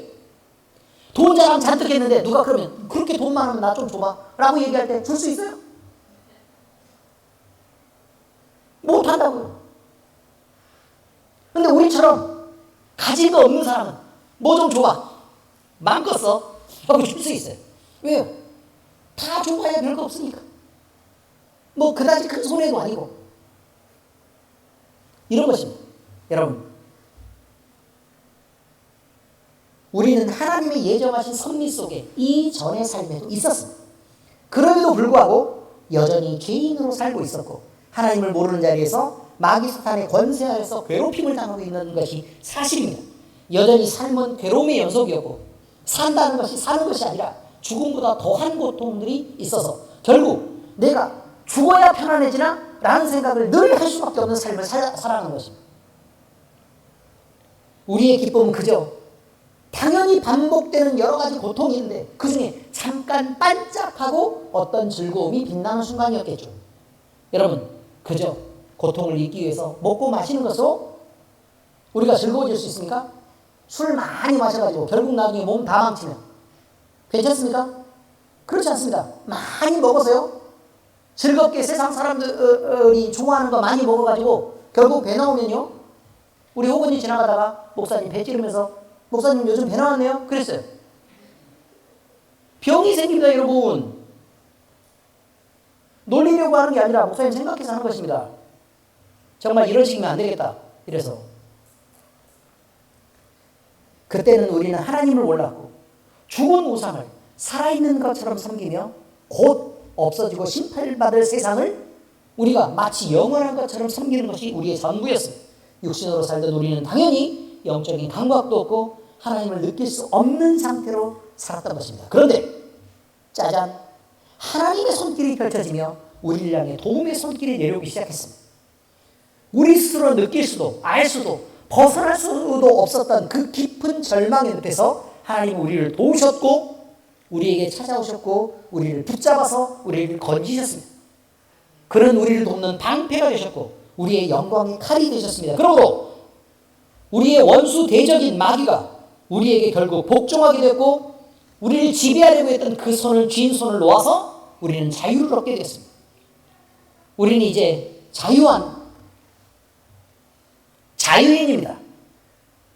돈 자랑 잔뜩 했는데 누가 그러면 그렇게 돈 많으면 나 좀 줘봐 라고 얘기할 때 줄 수 있어요? 못한다고요. 근데 우리처럼 가진 거 없는 사람은 뭐 좀 줘봐, 마음껏 써 하고 줄 수 있어요. 왜요? 다 줘봐야 별거 없으니까. 뭐 그다지 큰 손해도 아니고. 이런 것입니다. 여러분, 우리는 하나님의 예정하신 섭리 속에 이전의 삶에도 있었습니다. 그럼에도 불구하고 여전히 개인으로 살고 있었고, 하나님을 모르는 자리에서 마귀 사탄의 권세 아래서 괴롭힘을 당하고 있는 것이 사실입니다. 여전히 삶은 괴로움의 연속이었고, 산다는 것이 사는 것이 아니라 죽음보다 더한 고통들이 있어서 결국 내가 죽어야 편안해지나? 라는 생각을 늘 할 수밖에 없는 삶을 살아가는 것입니다. 우리의 기쁨은 그저 당연히 반복되는 여러 가지 고통이 있는데 그 중에 잠깐 반짝하고 어떤 즐거움이 빛나는 순간이었겠죠. 여러분, 그저 고통을 잊기 위해서 먹고 마시는 것으로 우리가 즐거워질 수 있습니까? 술 많이 마셔가지고 결국 나중에 몸 다 망치면 괜찮습니까? 그렇지 않습니다. 많이 먹어서요, 즐겁게 세상 사람들이 좋아하는 거 많이 먹어가지고 결국 배 나오면요, 우리 호건이 지나가다가 목사님 배 찌르면서 목사님 요즘 배 나왔네요? 그랬어요. 병이 생깁니다, 여러분. 놀리려고 하는 게 아니라 목사님 생각해서 하는 것입니다. 정말 이런 식이면 안 되겠다. 이래서. 그때는 우리는 하나님을 몰랐고 죽은 우상을 살아있는 것처럼 섬기며 곧 없어지고 심판을 받을 세상을 우리가 마치 영원한 것처럼 섬기는 것이 우리의 전부였습니다. 육신으로 살던 우리는 당연히 영적인 감각도 없고 하나님을 느낄 수 없는 상태로 살았던 것입니다. 그런데 짜잔, 하나님의 손길이 펼쳐지며 우리를 향해 도움의 손길이 내려오기 시작했습니다. 우리 스스로 느낄 수도 알 수도 벗어날 수도 없었던 그 깊은 절망의 늪에서 하나님은 우리를 도우셨고 우리에게 찾아오셨고 우리를 붙잡아서 우리를 건지셨습니다. 그는 우리를 돕는 방패가 되셨고 우리의 영광의 칼이 되셨습니다. 그러므로 우리의 원수 대적인 마귀가 우리에게 결국 복종하게 됐고 우리를 지배하려고 했던 그 손을 쥔 손을 놓아서 우리는 자유를 얻게 됐습니다. 우리는 이제 자유인입니다.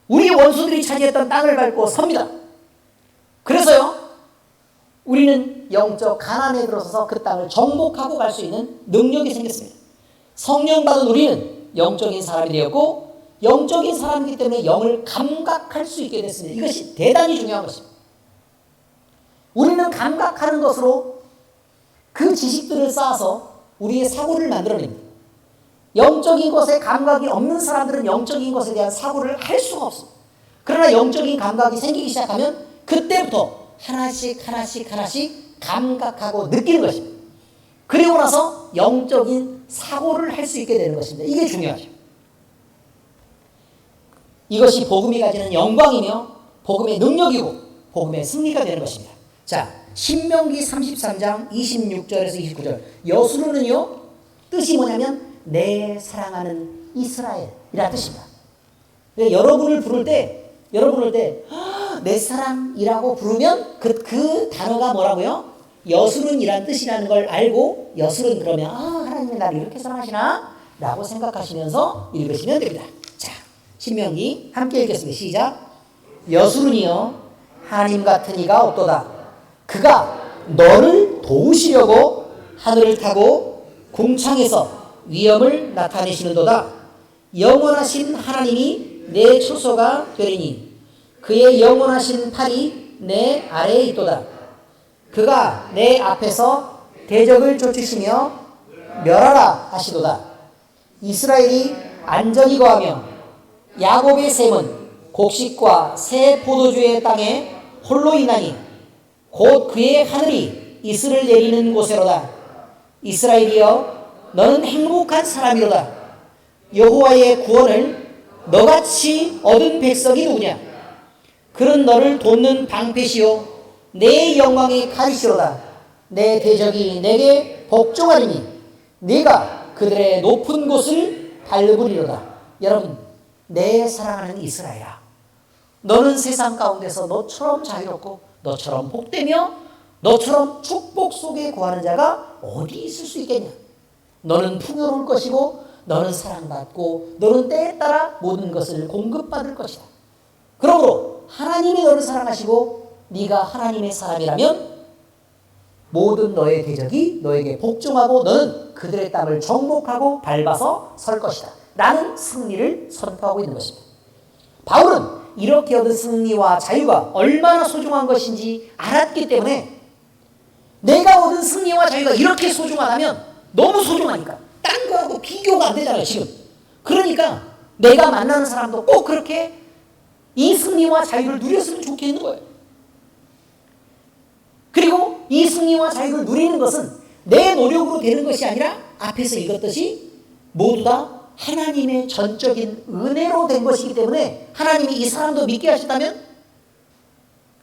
우리 원수들이 차지했던 땅을 밟고 섭니다. 그래서요, 우리는 영적 가난에 들어서서 그 땅을 정복하고 갈 수 있는 능력이 생겼습니다. 성령 받은 우리는 영적인 사람이 되었고 영적인 사람이기 때문에 영을 감각할 수 있게 됐습니다. 이것이 대단히 중요한 것입니다. 우리는 감각하는 것으로 그 지식들을 쌓아서 우리의 사고를 만들어냅니다. 영적인 것에 감각이 없는 사람들은 영적인 것에 대한 사고를 할 수가 없습니다. 그러나 영적인 감각이 생기기 시작하면 그때부터 하나씩 감각하고 느끼는 것입니다. 그리고 나서 영적인 사고를 할 수 있게 되는 것입니다. 이게 중요하죠. 이것이 복음이 가지는 영광이며 복음의 능력이고 복음의 승리가 되는 것입니다. 자, 신명기 33장 26절에서 29절. 여수르는요, 뜻이 뭐냐면 내 사랑하는 이스라엘이라는 뜻입니다. 여러분을 부를 때 내 사랑이라고 부르면 그 단어가 뭐라고요? 여수른이란 뜻이라는 걸 알고 여수른 그러면 하나님이 나를 이렇게 사랑하시나? 라고 생각하시면서 읽으시면 됩니다. 자, 신명기 함께 읽겠습니다. 시작. 여수른이여 하나님 같은 이가 없도다. 그가 너를 도우시려고 하늘을 타고 궁창에서 위엄을 나타내시는도다. 영원하신 하나님이 내 초소가 되리니 그의 영원하신 팔이 내 아래에 있도다. 그가 내 앞에서 대적을 쫓으시며 멸하라 하시도다. 이스라엘이 안전히 거하며 야곱의 셈은 곡식과 새 포도주의 땅에 홀로 있나니 곧 그의 하늘이 이슬을 내리는 곳에로다. 이스라엘이여 너는 행복한 사람이로다. 여호와의 구원을 너같이 얻은 백성이 누구냐? 그는 너를 돕는 방패시요 내 영광의 칼이시로다. 내 대적이 내게 복종하리니 네가 그들의 높은 곳을 밟으리로다. 여러분, 내 사랑하는 이스라엘아, 너는 세상 가운데서 너처럼 자유롭고 너처럼 복되며 너처럼 축복 속에 거하는 자가 어디 있을 수 있겠냐? 너는 풍요로울 것이고 너는 사랑받고 너는 때에 따라 모든 것을 공급받을 것이다. 그러므로 하나님이 너를 사랑하시고 네가 하나님의 사람이라면 모든 너의 대적이 너에게 복종하고 너는 그들의 땅을 정복하고 밟아서 설 것이다. 라는 승리를 선포하고 있는 것입니다. 바울은 이렇게 얻은 승리와 자유가 얼마나 소중한 것인지 알았기 때문에 내가 얻은 승리와 자유가 이렇게 소중하다면 너무 소중하니까 딴 거하고 비교가 안 되잖아요, 지금. 그러니까 내가 만나는 사람도 꼭 그렇게 이 승리와 자유를 누렸으면 좋겠는 거예요. 그리고 이 승리와 자유를 누리는 것은 내 노력으로 되는 것이 아니라 앞에서 읽었듯이 모두 다 하나님의 전적인 은혜로 된 것이기 때문에 하나님이 이 사람도 믿게 하셨다면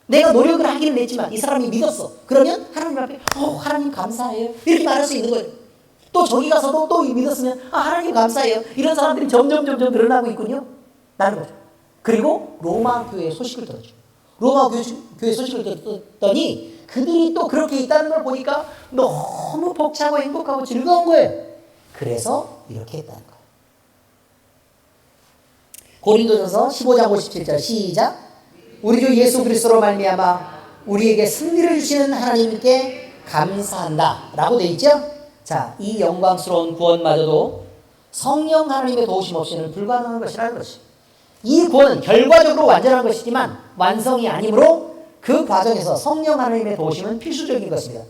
내가 노력을 하기는 했지만 이 사람이 믿었어. 그러면 하나님 앞에 하나님 감사해요. 이렇게 말할 수 있는 거예요. 또 저기 가서도 또 믿었으면 하나님 감사해요. 이런 사람들이 점점 늘어나고 있군요. 라는 거죠. 그리고 로마 교회 소식을 들었죠. 로마 교회 소식을 들었더니 그들이 또 그렇게 있다는 걸 보니까 너무 벅차고 행복하고 즐거운 거예요. 그래서 이렇게 했다는 거예요. 고린도전서 15장 57절 시작. 우리 주 예수 그리스도로 말미암아 우리에게 승리를 주시는 하나님께 감사한다 라고 되어 있죠. 자, 이 영광스러운 구원마저도 성령 하나님의 도우심 없이는 불가능한 것이라는 것이. 이 구원은 결과적으로 완전한 것이지만 완성이 아니므로 그 과정에서 성령 하나님의 도우심은 필수적인 것입니다.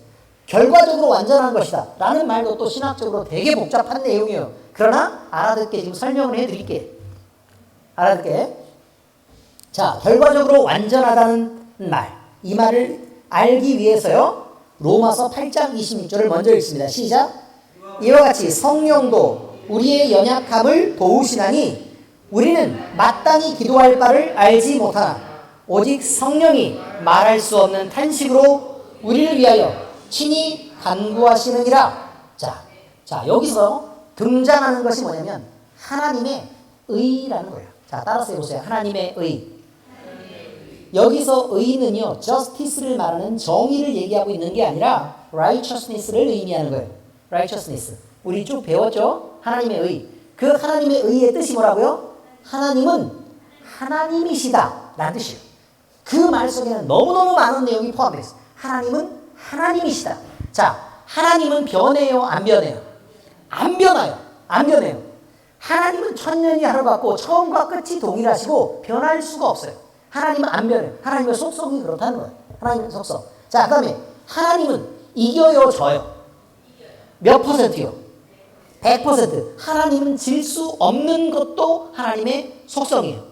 결과적으로 완전한 것이다 라는 말도 또 신학적으로 되게 복잡한 내용이에요. 그러나 알아듣게 지금 설명을 해드릴게요. 알아듣게. 자, 결과적으로 완전하다는 말, 이 말을 알기 위해서요, 로마서 8장 26절을 먼저 읽습니다. 시작. 이와 같이 성령도 우리의 연약함을 도우시나니 우리는 마땅히 기도할 바를 알지 못하나 오직 성령이 말할 수 없는 탄식으로 우리를 위하여 친히 간구하시느니라. 자, 여기서 등장하는 것이 뭐냐면 하나님의 의라는 거예요. 자, 따라서 해보세요. 하나님의 의. 여기서 의는요, justice를 말하는 정의를 얘기하고 있는 게 아니라 righteousness를 의미하는 거예요. righteousness. 우리 쭉 배웠죠? 하나님의 의. 그 하나님의 의의 뜻이 뭐라고요? 하나님은 하나님이시다 라는 뜻이에요. 그 말 속에는 너무너무 많은 내용이 포함되어 있어요. 하나님은 하나님이시다. 자, 하나님은 변해요? 안 변해요? 안 변해요. 안 변해요. 하나님은 천년이 하루 같고 처음과 끝이 동일하시고 변할 수가 없어요. 하나님은 안 변해요. 하나님의 속성이 그렇다는 거예요. 하나님의 속성. 자, 그 다음에 하나님은 이겨요, 져요? 몇 퍼센트요? 100%. 하나님은 질 수 없는 것도 하나님의 속성이에요.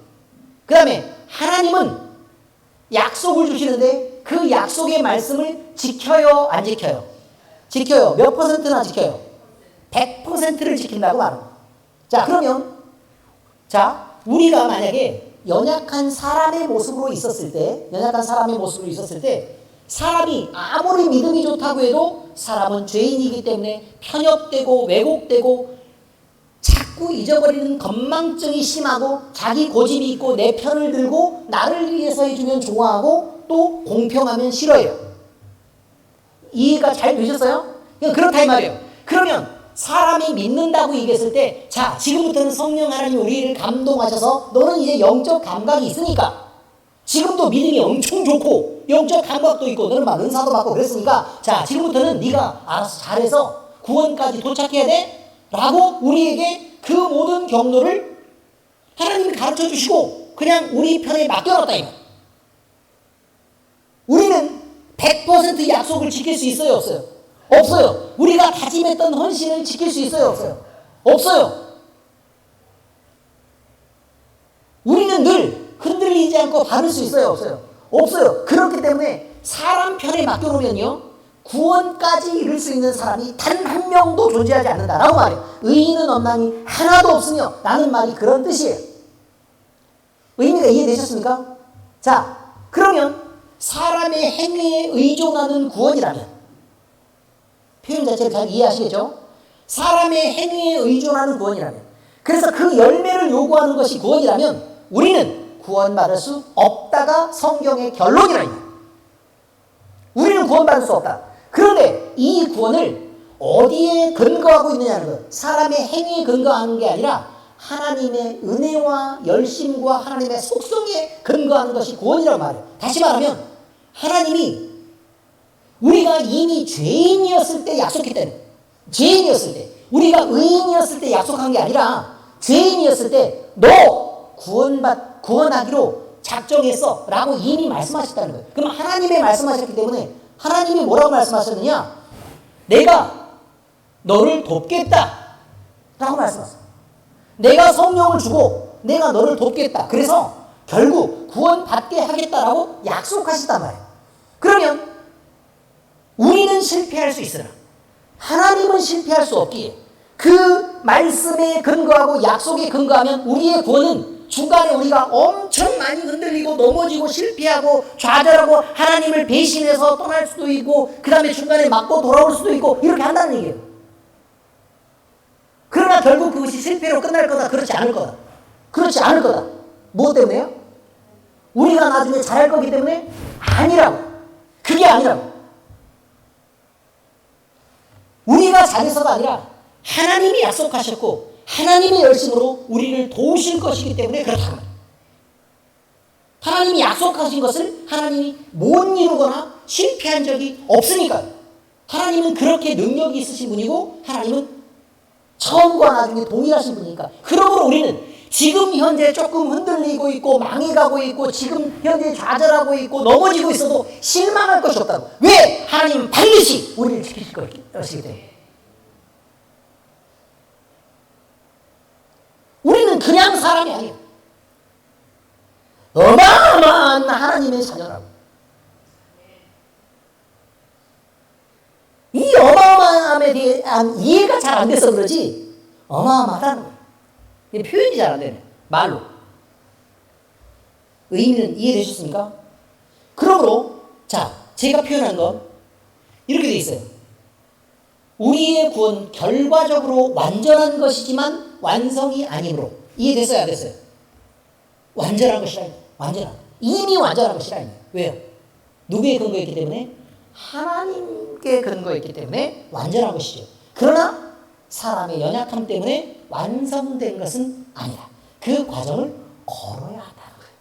그 다음에 하나님은 약속을 주시는데 그 약속의 말씀을 지켜요, 안 지켜요? 지켜요. 몇 퍼센트나 지켜요? 100%를 지킨다고 말합니다. 자, 그러면 자, 우리가 만약에 연약한 사람의 모습으로 있었을 때, 사람이 아무리 믿음이 좋다고 해도 사람은 죄인이기 때문에 편협되고 왜곡되고 자꾸 잊어버리는 건망증이 심하고 자기 고집이 있고 내 편을 들고 나를 위해서 해주면 좋아하고 또 공평하면 싫어해요. 이해가 잘 되셨어요? 그렇다 이 말이에요. 그러면 사람이 믿는다고 얘기했을 때, 자, 지금부터는 성령 하나님이 우리를 감동하셔서 너는 이제 영적 감각이 있으니까 지금도 믿음이 엄청 좋고 영적 감각도 있고 너는 막 은사도 받고 그랬으니까 자, 지금부터는 네가 알아서 잘해서 구원까지 도착해야 돼 라고 우리에게 그 모든 경로를 하나님이 가르쳐 주시고 그냥 우리 편에 맡겨놨다 이거. 우리는 100% 약속을 지킬 수 있어요, 없어요? 없어요. 우리가 다짐했던 헌신을 지킬 수 있어요, 없어요? 없어요. 우리는 늘 흔들리지 않고 받을 수 있어요, 없어요? 없어요. 그렇기 때문에 사람 편에 맡겨놓으면요, 구원까지 이룰 수 있는 사람이 단 한 명도 존재하지 않는다라고 말해요. 의인은 없나니 하나도 없으며 라는 말이 그런 뜻이에요. 의미가 이해되셨습니까? 자, 그러면 사람의 행위에 의존하는 구원이라면, 표현 자체를 잘 이해하시겠죠? 사람의 행위에 의존하는 구원이라면, 그래서 그 열매를 요구하는 것이 구원이라면 우리는 구원받을 수 없다가 성경의 결론이라니. 우리는 구원받을 수 없다. 그런데 이 구원을 어디에 근거하고 있느냐는 것, 사람의 행위에 근거하는 게 아니라 하나님의 은혜와 열심과 하나님의 속성에 근거하는 것이 구원이라고 말해요. 다시 말하면 하나님이 우리가 이미 죄인이었을 때 약속했다는, 죄인이었을 때, 우리가 의인이었을 때 약속한 게 아니라 죄인이었을 때 너 구원하기로 작정했어 라고 이미 말씀하셨다는 거예요. 그럼 하나님의 말씀하셨기 때문에 하나님이 뭐라고 말씀하셨느냐? 내가 너를 돕겠다 라고 말씀하셨어요. 내가 성령을 주고 내가 너를 돕겠다. 그래서 결국 구원받게 하겠다라고 약속하셨단 말이에요. 그러면 우리는 실패할 수 있으나 하나님은 실패할 수 없기에 그 말씀에 근거하고 약속에 근거하면 우리의 구원은 중간에 우리가 엄청 많이 흔들리고 넘어지고 실패하고 좌절하고 하나님을 배신해서 떠날 수도 있고 그 다음에 중간에 맞고 돌아올 수도 있고 이렇게 한다는 얘기예요. 그러나 결국 그것이 실패로 끝날 거다? 그렇지 않을 거다. 그렇지 않을 거다. 무엇 때문에요? 우리가 나중에 잘할 거기 때문에? 아니라고. 그게 아니라고. 우리가 잘해서가 아니라 하나님이 약속하셨고 하나님의 열심으로 우리를 도우실 것이기 때문에 그렇다는 거예요. 하나님이 약속하신 것을 하나님이 못 이루거나 실패한 적이 없으니까요. 하나님은 그렇게 능력이 있으신 분이고 하나님은 처음과 나중에 동일하신 분이니까. 그러므로 우리는 지금 현재 조금 흔들리고 있고 망해가고 있고 지금 현재 좌절하고 있고 넘어지고 있어도 실망할 것이 없다고. 왜? 하나님은 반드시 우리를 지키실 것이기 때문에. 우리는 그냥 사람이 아니에요. 어마어마한 하나님의 자녀라고. 이 어마어마함에 대한 이해가 잘 안 돼서 그러지 어마어마하다는 거예요. 이게 표현이 잘 안 되네. 말로. 의미는 이해되셨습니까? 그러므로 자, 제가 표현한 건 이렇게 돼 있어요. 우리의 구원 결과적으로 완전한 것이지만 완성이 아니므로. 이해됐어요? 안 됐어요? 완전한 것이라. 완전한. 이미 완전한 것이라. 왜요? 누구의 근거였기 때문에? 하나님께 근거했기 때문에 완전한 것이죠. 그러나 사람의 연약함 때문에 완성된 것은 아니다. 그 과정을 걸어야 한다는 거예요.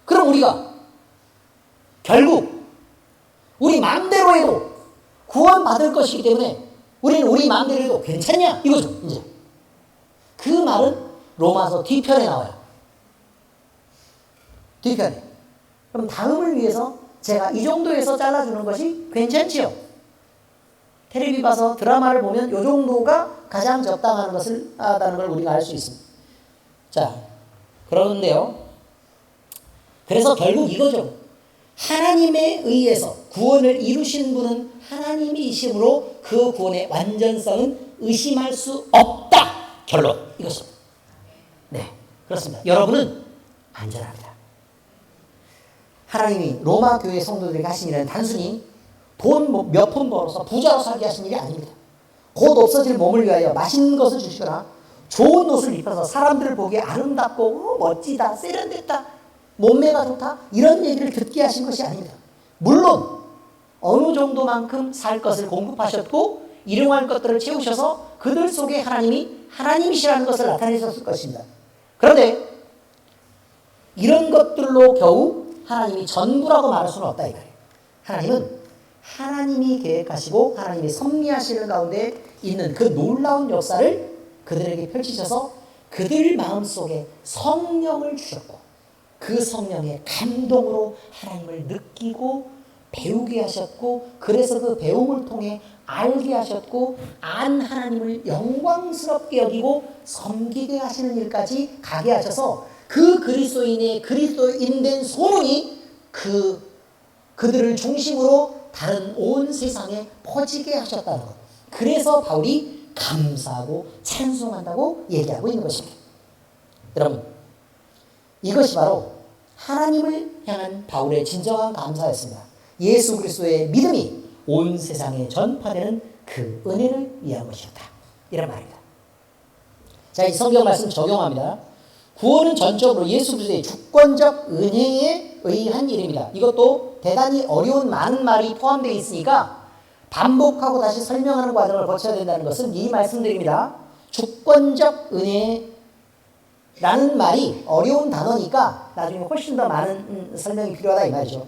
그럼 우리가 결국 우리 마음대로 해도 구원받을 것이기 때문에 우리는 우리 마음대로 해도 괜찮냐? 이거죠. 이제 그 말은 로마서 뒤편에 나와요. 뒤편에. 그럼 다음을 위해서 제가 이 정도에서 잘라주는 것이 괜찮지요? 텔레비 봐서 드라마를 보면 이 정도가 가장 적당한 것을 하다는 걸 우리가 알 수 있습니다. 자, 그러는데요. 그래서 결국 이거죠. 하나님에 의해서 구원을 이루신 분은 하나님이시므로 그 구원의 완전성은 의심할 수 없다. 결론 이것입니다. 네, 그렇습니다. 여러분은 안전합니다. 하나님이 로마 교회 성도들에게 하신 일은 단순히 돈 몇 푼 벌어서 부자로 살게 하신 일이 아닙니다. 곧 없어질 몸을 위하여 맛있는 것을 주시거나 좋은 옷을 입혀서 사람들을 보기에 아름답고 멋지다, 세련됐다, 몸매가 좋다 이런 얘기를 듣게 하신 것이 아닙니다. 물론 어느 정도만큼 살 것을 공급하셨고 일용할 것들을 채우셔서 그들 속에 하나님이 하나님이시라는 것을 나타내셨을 것입니다. 그런데 이런 것들로 겨우 하나님이 전부라고 말할 수는 없다 이거예요. 하나님은 하나님이 계획하시고 하나님이 섭리하시는 가운데 있는 그 놀라운 역사를 그들에게 펼치셔서 그들 마음속에 성령을 주셨고 그 성령의 감동으로 하나님을 느끼고 배우게 하셨고 그래서 그 배움을 통해 알게 하셨고 안 하나님을 영광스럽게 여기고 섬기게 하시는 일까지 가게 하셔서 그 그리스도인의 그리스도인된 소문이 그들을 중심으로 다른 온 세상에 퍼지게 하셨다는 것. 그래서 바울이 감사하고 찬송한다고 얘기하고 있는 것입니다. 여러분, 이것이 바로 하나님을 향한 바울의 진정한 감사였습니다. 예수 그리스도의 믿음이 온 세상에 전파되는 그 은혜를 위한 것이었다. 이런 말입니다. 자, 이 성경 말씀 적용합니다. 구원은 전적으로 예수 그리스도의 주권적 은혜에 의한 일입니다. 이것도 대단히 어려운 많은 말이 포함되어 있으니까 반복하고 다시 설명하는 과정을 거쳐야 된다는 것은 미리 말씀드립니다. 주권적 은혜라는 말이 어려운 단어니까 나중에 훨씬 더 많은 설명이 필요하다 이 말이죠.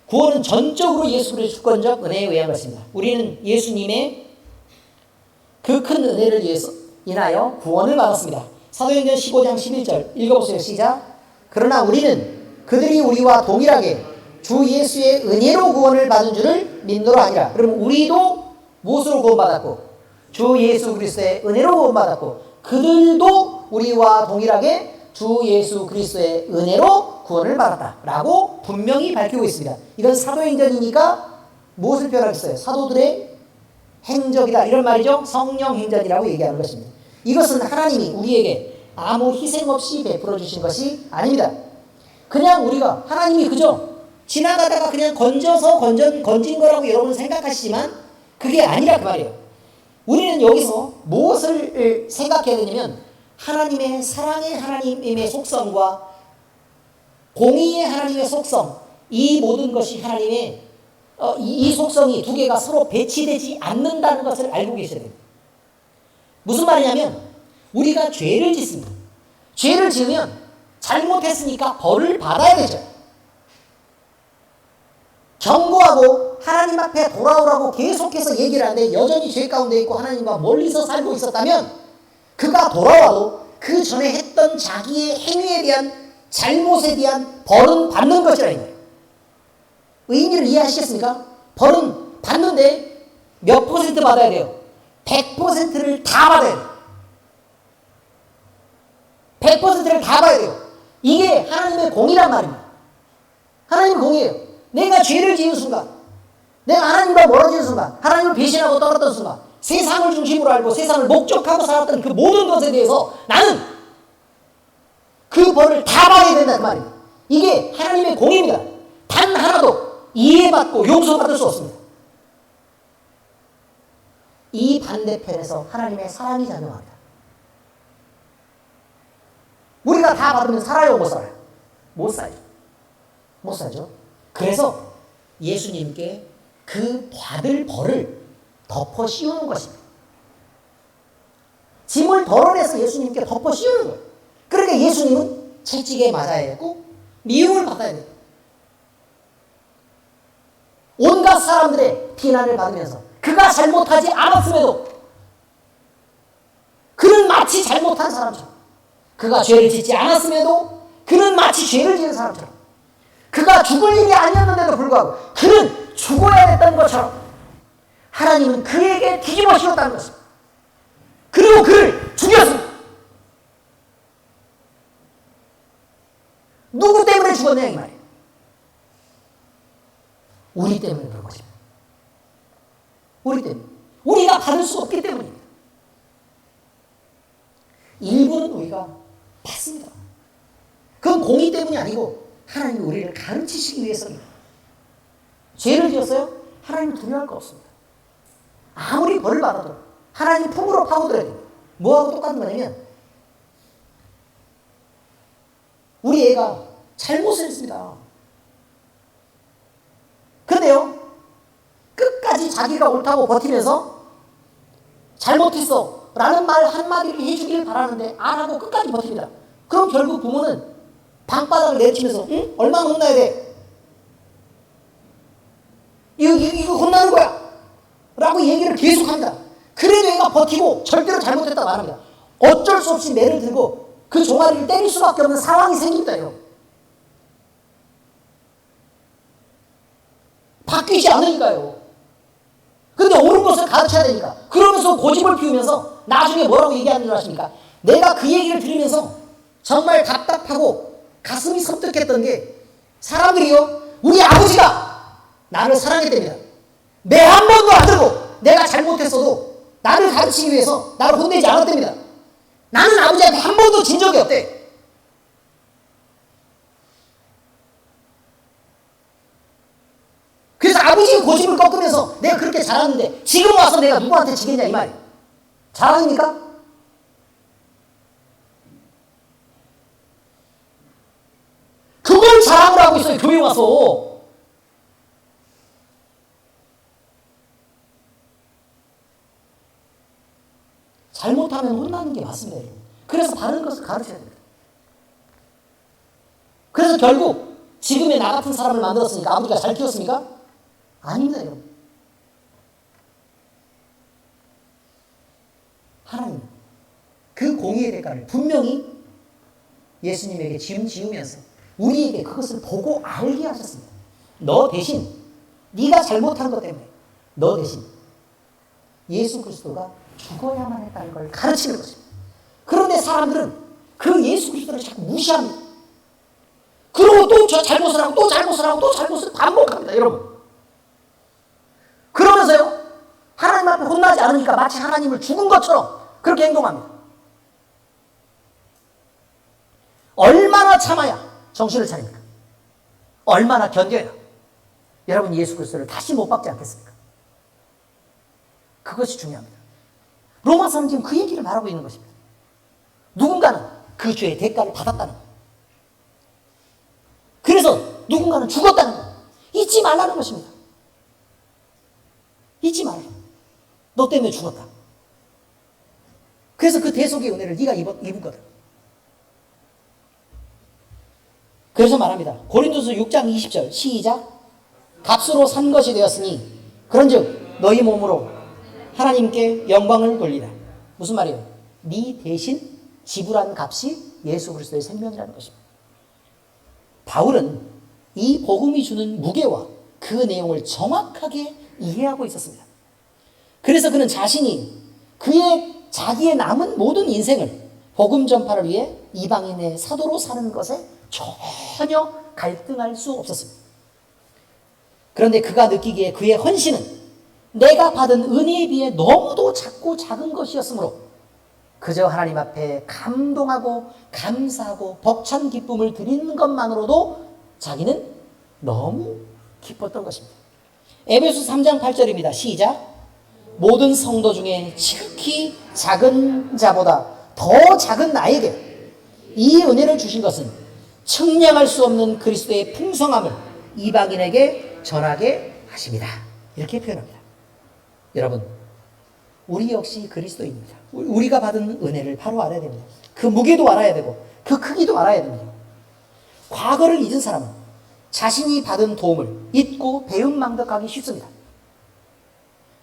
구원은 전적으로 예수 그리스도의 주권적 은혜에 의한 것입니다. 우리는 예수님의 그 큰 은혜를 인하여 구원을 받았습니다. 사도행전 15장 11절 읽어보세요. 시작. 그러나 우리는 그들이 우리와 동일하게 주 예수의 은혜로 구원을 받은 줄을 믿노라 하니라. 그럼 우리도 무엇으로 구원받았고 주 예수 그리스도의 은혜로 구원받았고 그들도 우리와 동일하게 주 예수 그리스도의 은혜로 구원을 받았다라고 분명히 밝히고 있습니다. 이건 사도행전이니까 무엇을 표현하겠어요? 사도들의 행적이다 이런 말이죠. 성령 행전이라고 얘기하는 것입니다. 이것은 하나님이 우리에게 아무 희생 없이 베풀어 주신 것이 아닙니다. 그냥 우리가 하나님이 그저 지나가다가 그냥 건진 거라고 여러분 생각하시지만 그게 아니라 그 말이에요. 우리는 여기서 무엇을 생각해야 되냐면 하나님의 사랑의 하나님의 속성과 공의의 하나님의 속성 이 모든 것이 하나님의 이 속성이 두 개가 서로 배치되지 않는다는 것을 알고 계셔야 됩니다. 무슨 말이냐면 우리가 죄를 짓습니다. 죄를 지으면 잘못했으니까 벌을 받아야 되죠. 경고하고 하나님 앞에 돌아오라고 계속해서 얘기를 하는데 여전히 죄 가운데 있고 하나님과 멀리서 살고 있었다면 그가 돌아와도 그 전에 했던 자기의 행위에 대한 잘못에 대한 벌은 받는 것이라는 거예요. 의미를 이해하시겠습니까? 벌은 받는데 몇 퍼센트 받아야 돼요? 100%를 다 받아야 돼요. 100%를 다 받아야 돼요. 이게 하나님의 공이란 말입니다. 하나님의 공이에요. 내가 죄를 지은 순간, 내가 하나님과 멀어지는 순간, 하나님을 배신하고 떠났던 순간, 세상을 중심으로 알고 세상을 목적하고 살았던 그 모든 것에 대해서 나는 그 벌을 다 받아야 된다 그 말입니다. 이게 하나님의 공입니다. 단 하나도 이해받고 용서받을 수 없습니다. 이 반대편에서 하나님의 사랑이 작용합니다. 우리가 다 받으면 살아요, 못 살아요? 못 살죠. 못 살죠. 그래서 예수님께 그 받을 벌을 덮어 씌우는 것입니다. 짐을 덜어내서 예수님께 덮어 씌우는 거예요. 그러니까 예수님은 채찍에 맞아야 되고 미움을 받아야 돼요. 온갖 사람들의 비난을 받으면서 그가 잘못하지 않았음에도 그는 마치 잘못한 사람처럼 그가 죄를 짓지 않았음에도 그는 마치 죄를 지은 사람처럼 그가 죽을 일이 아니었는데도 불구하고 그는 죽어야 했던 것처럼 하나님은 그에게 뒤집어 씌웠다는 것입니다. 그리고 그를 죽였습니다. 누구 때문에 죽었냐 이 말이에요. 우리 때문에 그런 것입니다. 우리 때문에. 우리가 받을 수 없기 때문입니다. 일부는 우리가 받습니다. 그건 공의 때문이 아니고 하나님이 우리를 가르치시기 위해서입니다. 죄를 지었어요? 하나님을 두려워할 거 없습니다. 아무리 벌을 받아도 하나님 품으로 파고들어야 됩니다. 뭐하고 똑같은 거냐면 우리 애가 잘못을 했습니다. 그런데요, 끝까지 자기가 옳다고 버티면서 잘못했어 라는 말 한마디를 해주길 바라는데 안 하고 끝까지 버팁니다. 그럼 결국 부모는 방바닥을 내치면서 응? 얼마나 혼나야 돼? 이거 혼나는 거야 라고 얘기를 계속합니다. 그래도 얘가 버티고 절대로 잘못했다고 안 합니다. 어쩔 수 없이 매를 들고 그 종아리를 때릴 수밖에 없는 상황이 생깁니다. 여러분. 바뀌지 않으니까요. 근데 옳은 것을 가르쳐야 되니까. 그러면서 고집을 피우면서 나중에 뭐라고 얘기하는 줄 아십니까? 내가 그 얘기를 들으면서 정말 답답하고 가슴이 섬뜩했던 게 사람들이요, 우리 아버지가 나를 사랑했답니다. 매 한 번도 안 들고 내가 잘못했어도 나를 가르치기 위해서 나를 혼내지 않았답니다. 나는 아버지한테 한 번도 진 적이 없대. 그래서 아버지의 고집을 꺾으면서 내가 그렇게 잘하는데 지금 와서 내가 누구한테 지겠냐 이 말이에요. 자랑입니까? 그걸 자랑을 하고 있어요. 교회 와서. 잘못하면 혼나는 게 맞습니다. 여러분. 그래서 바른 것을 가르쳐야 됩니다. 그래서 결국 지금의 나 같은 사람을 만들었으니까 아버지가 잘 키웠습니까? 아닙니다. 여러분. 하나님 그 공의의 대가를 분명히 예수님에게 지우면서 우리에게 그것을 보고 알게 하셨습니다. 너 대신 네가 잘못한 것 때문에 너 대신 예수 그리스도가 죽어야만 했다는 걸 가르치는 것입니다. 그런데 사람들은 그 예수 그리스도를 자꾸 무시합니다. 그리고 또 잘못을 하고 또 잘못을 하고 또 잘못을 반복합니다. 여러분. 그러면서요, 하나님 앞에 혼나지 않으니까 마치 하나님을 죽은 것처럼 그렇게 행동합니다. 얼마나 참아야 정신을 차립니까? 얼마나 견뎌야 여러분 예수 그리스도를 다시 못 박지 않겠습니까? 그것이 중요합니다. 로마서는 지금 그 얘기를 말하고 있는 것입니다. 누군가는 그 죄의 대가를 받았다는 것. 그래서 누군가는 죽었다는 것. 잊지 말라는 것입니다. 잊지 말라. 너 때문에 죽었다. 그래서 그 대속의 은혜를 네가 입은 거다. 그래서 말합니다. 고린도서 6장 20절 시작. 값으로 산 것이 되었으니 그런즉 너희 몸으로 하나님께 영광을 돌리라. 무슨 말이에요? 네 대신 지불한 값이 예수 그리스도의 생명이라는 것입니다. 바울은 이 복음이 주는 무게와 그 내용을 정확하게 이해하고 있었습니다. 그래서 그는 자신이 자기의 남은 모든 인생을 복음 전파를 위해 이방인의 사도로 사는 것에 전혀 갈등할 수 없었습니다. 그런데 그가 느끼기에 그의 헌신은 내가 받은 은혜에 비해 너무도 작고 작은 것이었으므로 그저 하나님 앞에 감동하고 감사하고 벅찬 기쁨을 드리는 것만으로도 자기는 너무 기뻤던 것입니다. 에베소 3장 8절입니다. 시작. 모든 성도 중에 지극히 작은 자보다 더 작은 나에게 이 은혜를 주신 것은 측량할 수 없는 그리스도의 풍성함을 이방인에게 전하게 하십니다. 이렇게 표현합니다. 여러분, 우리 역시 그리스도인입니다. 우리가 받은 은혜를 바로 알아야 됩니다. 그 무게도 알아야 되고 그 크기도 알아야 됩니다. 과거를 잊은 사람은 자신이 받은 도움을 잊고 배은망덕하기 쉽습니다.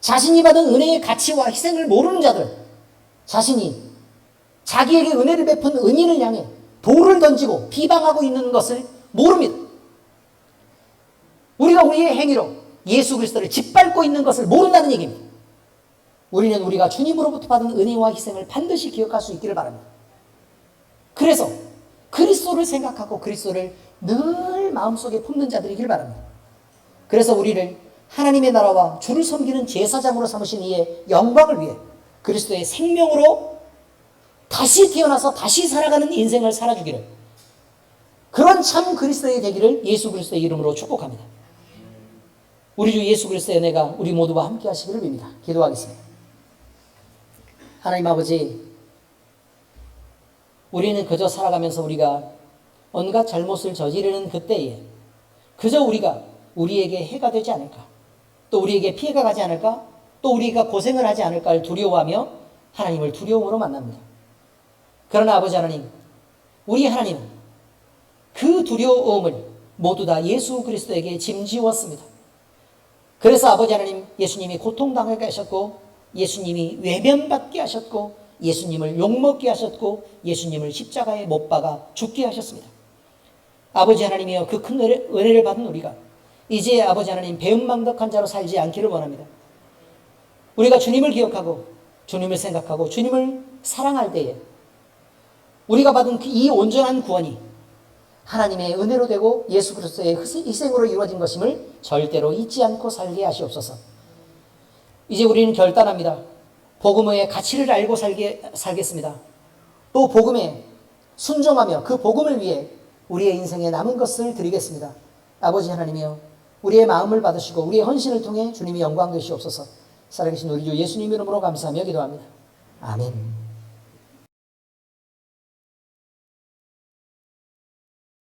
자신이 받은 은혜의 가치와 희생을 모르는 자들, 자신이 자기에게 은혜를 베푼 은인을 향해 돌을 던지고 비방하고 있는 것을 모릅니다. 우리가 우리의 행위로 예수 그리스도를 짓밟고 있는 것을 모른다는 얘기입니다. 우리는 우리가 주님으로부터 받은 은혜와 희생을 반드시 기억할 수 있기를 바랍니다. 그래서 그리스도를 생각하고 그리스도를 늘 마음속에 품는 자들이길 바랍니다. 그래서 우리를 하나님의 나라와 주를 섬기는 제사장으로 삼으신 이의 영광을 위해 그리스도의 생명으로 다시 태어나서 다시 살아가는 인생을 살아주기를, 그런 참 그리스도의 되기를 예수 그리스도의 이름으로 축복합니다. 우리 주 예수 그리스도의 은혜가 우리 모두와 함께 하시기를 빕니다. 기도하겠습니다. 하나님 아버지, 우리는 그저 살아가면서 우리가 온갖 잘못을 저지르는 그때에 그저 우리가 우리에게 해가 되지 않을까, 또 우리에게 피해가 가지 않을까, 또 우리가 고생을 하지 않을까를 두려워하며 하나님을 두려움으로 만납니다. 그러나 아버지 하나님, 우리 하나님은 그 두려움을 모두 다 예수 그리스도에게 짐지웠습니다. 그래서 아버지 하나님, 예수님이 고통당하게 하셨고, 예수님이 외면받게 하셨고, 예수님을 욕먹게 하셨고, 예수님을 십자가에 못 박아 죽게 하셨습니다. 아버지 하나님이여, 그 큰 은혜를 받은 우리가 이제 아버지 하나님 배은망덕한 자로 살지 않기를 원합니다. 우리가 주님을 기억하고 주님을 생각하고 주님을 사랑할 때에 우리가 받은 이 온전한 구원이 하나님의 은혜로 되고 예수 그리스도의 희생으로 이루어진 것임을 절대로 잊지 않고 살게 하시옵소서. 이제 우리는 결단합니다. 복음의 가치를 알고 살겠습니다. 또 복음에 순종하며 그 복음을 위해 우리의 인생에 남은 것을 드리겠습니다. 아버지 하나님이여, 우리의 마음을 받으시고 우리의 헌신을 통해 주님이 영광 되시옵소서. 살아계신 우리 주 예수님 이름으로 감사하며 기도합니다. 아멘.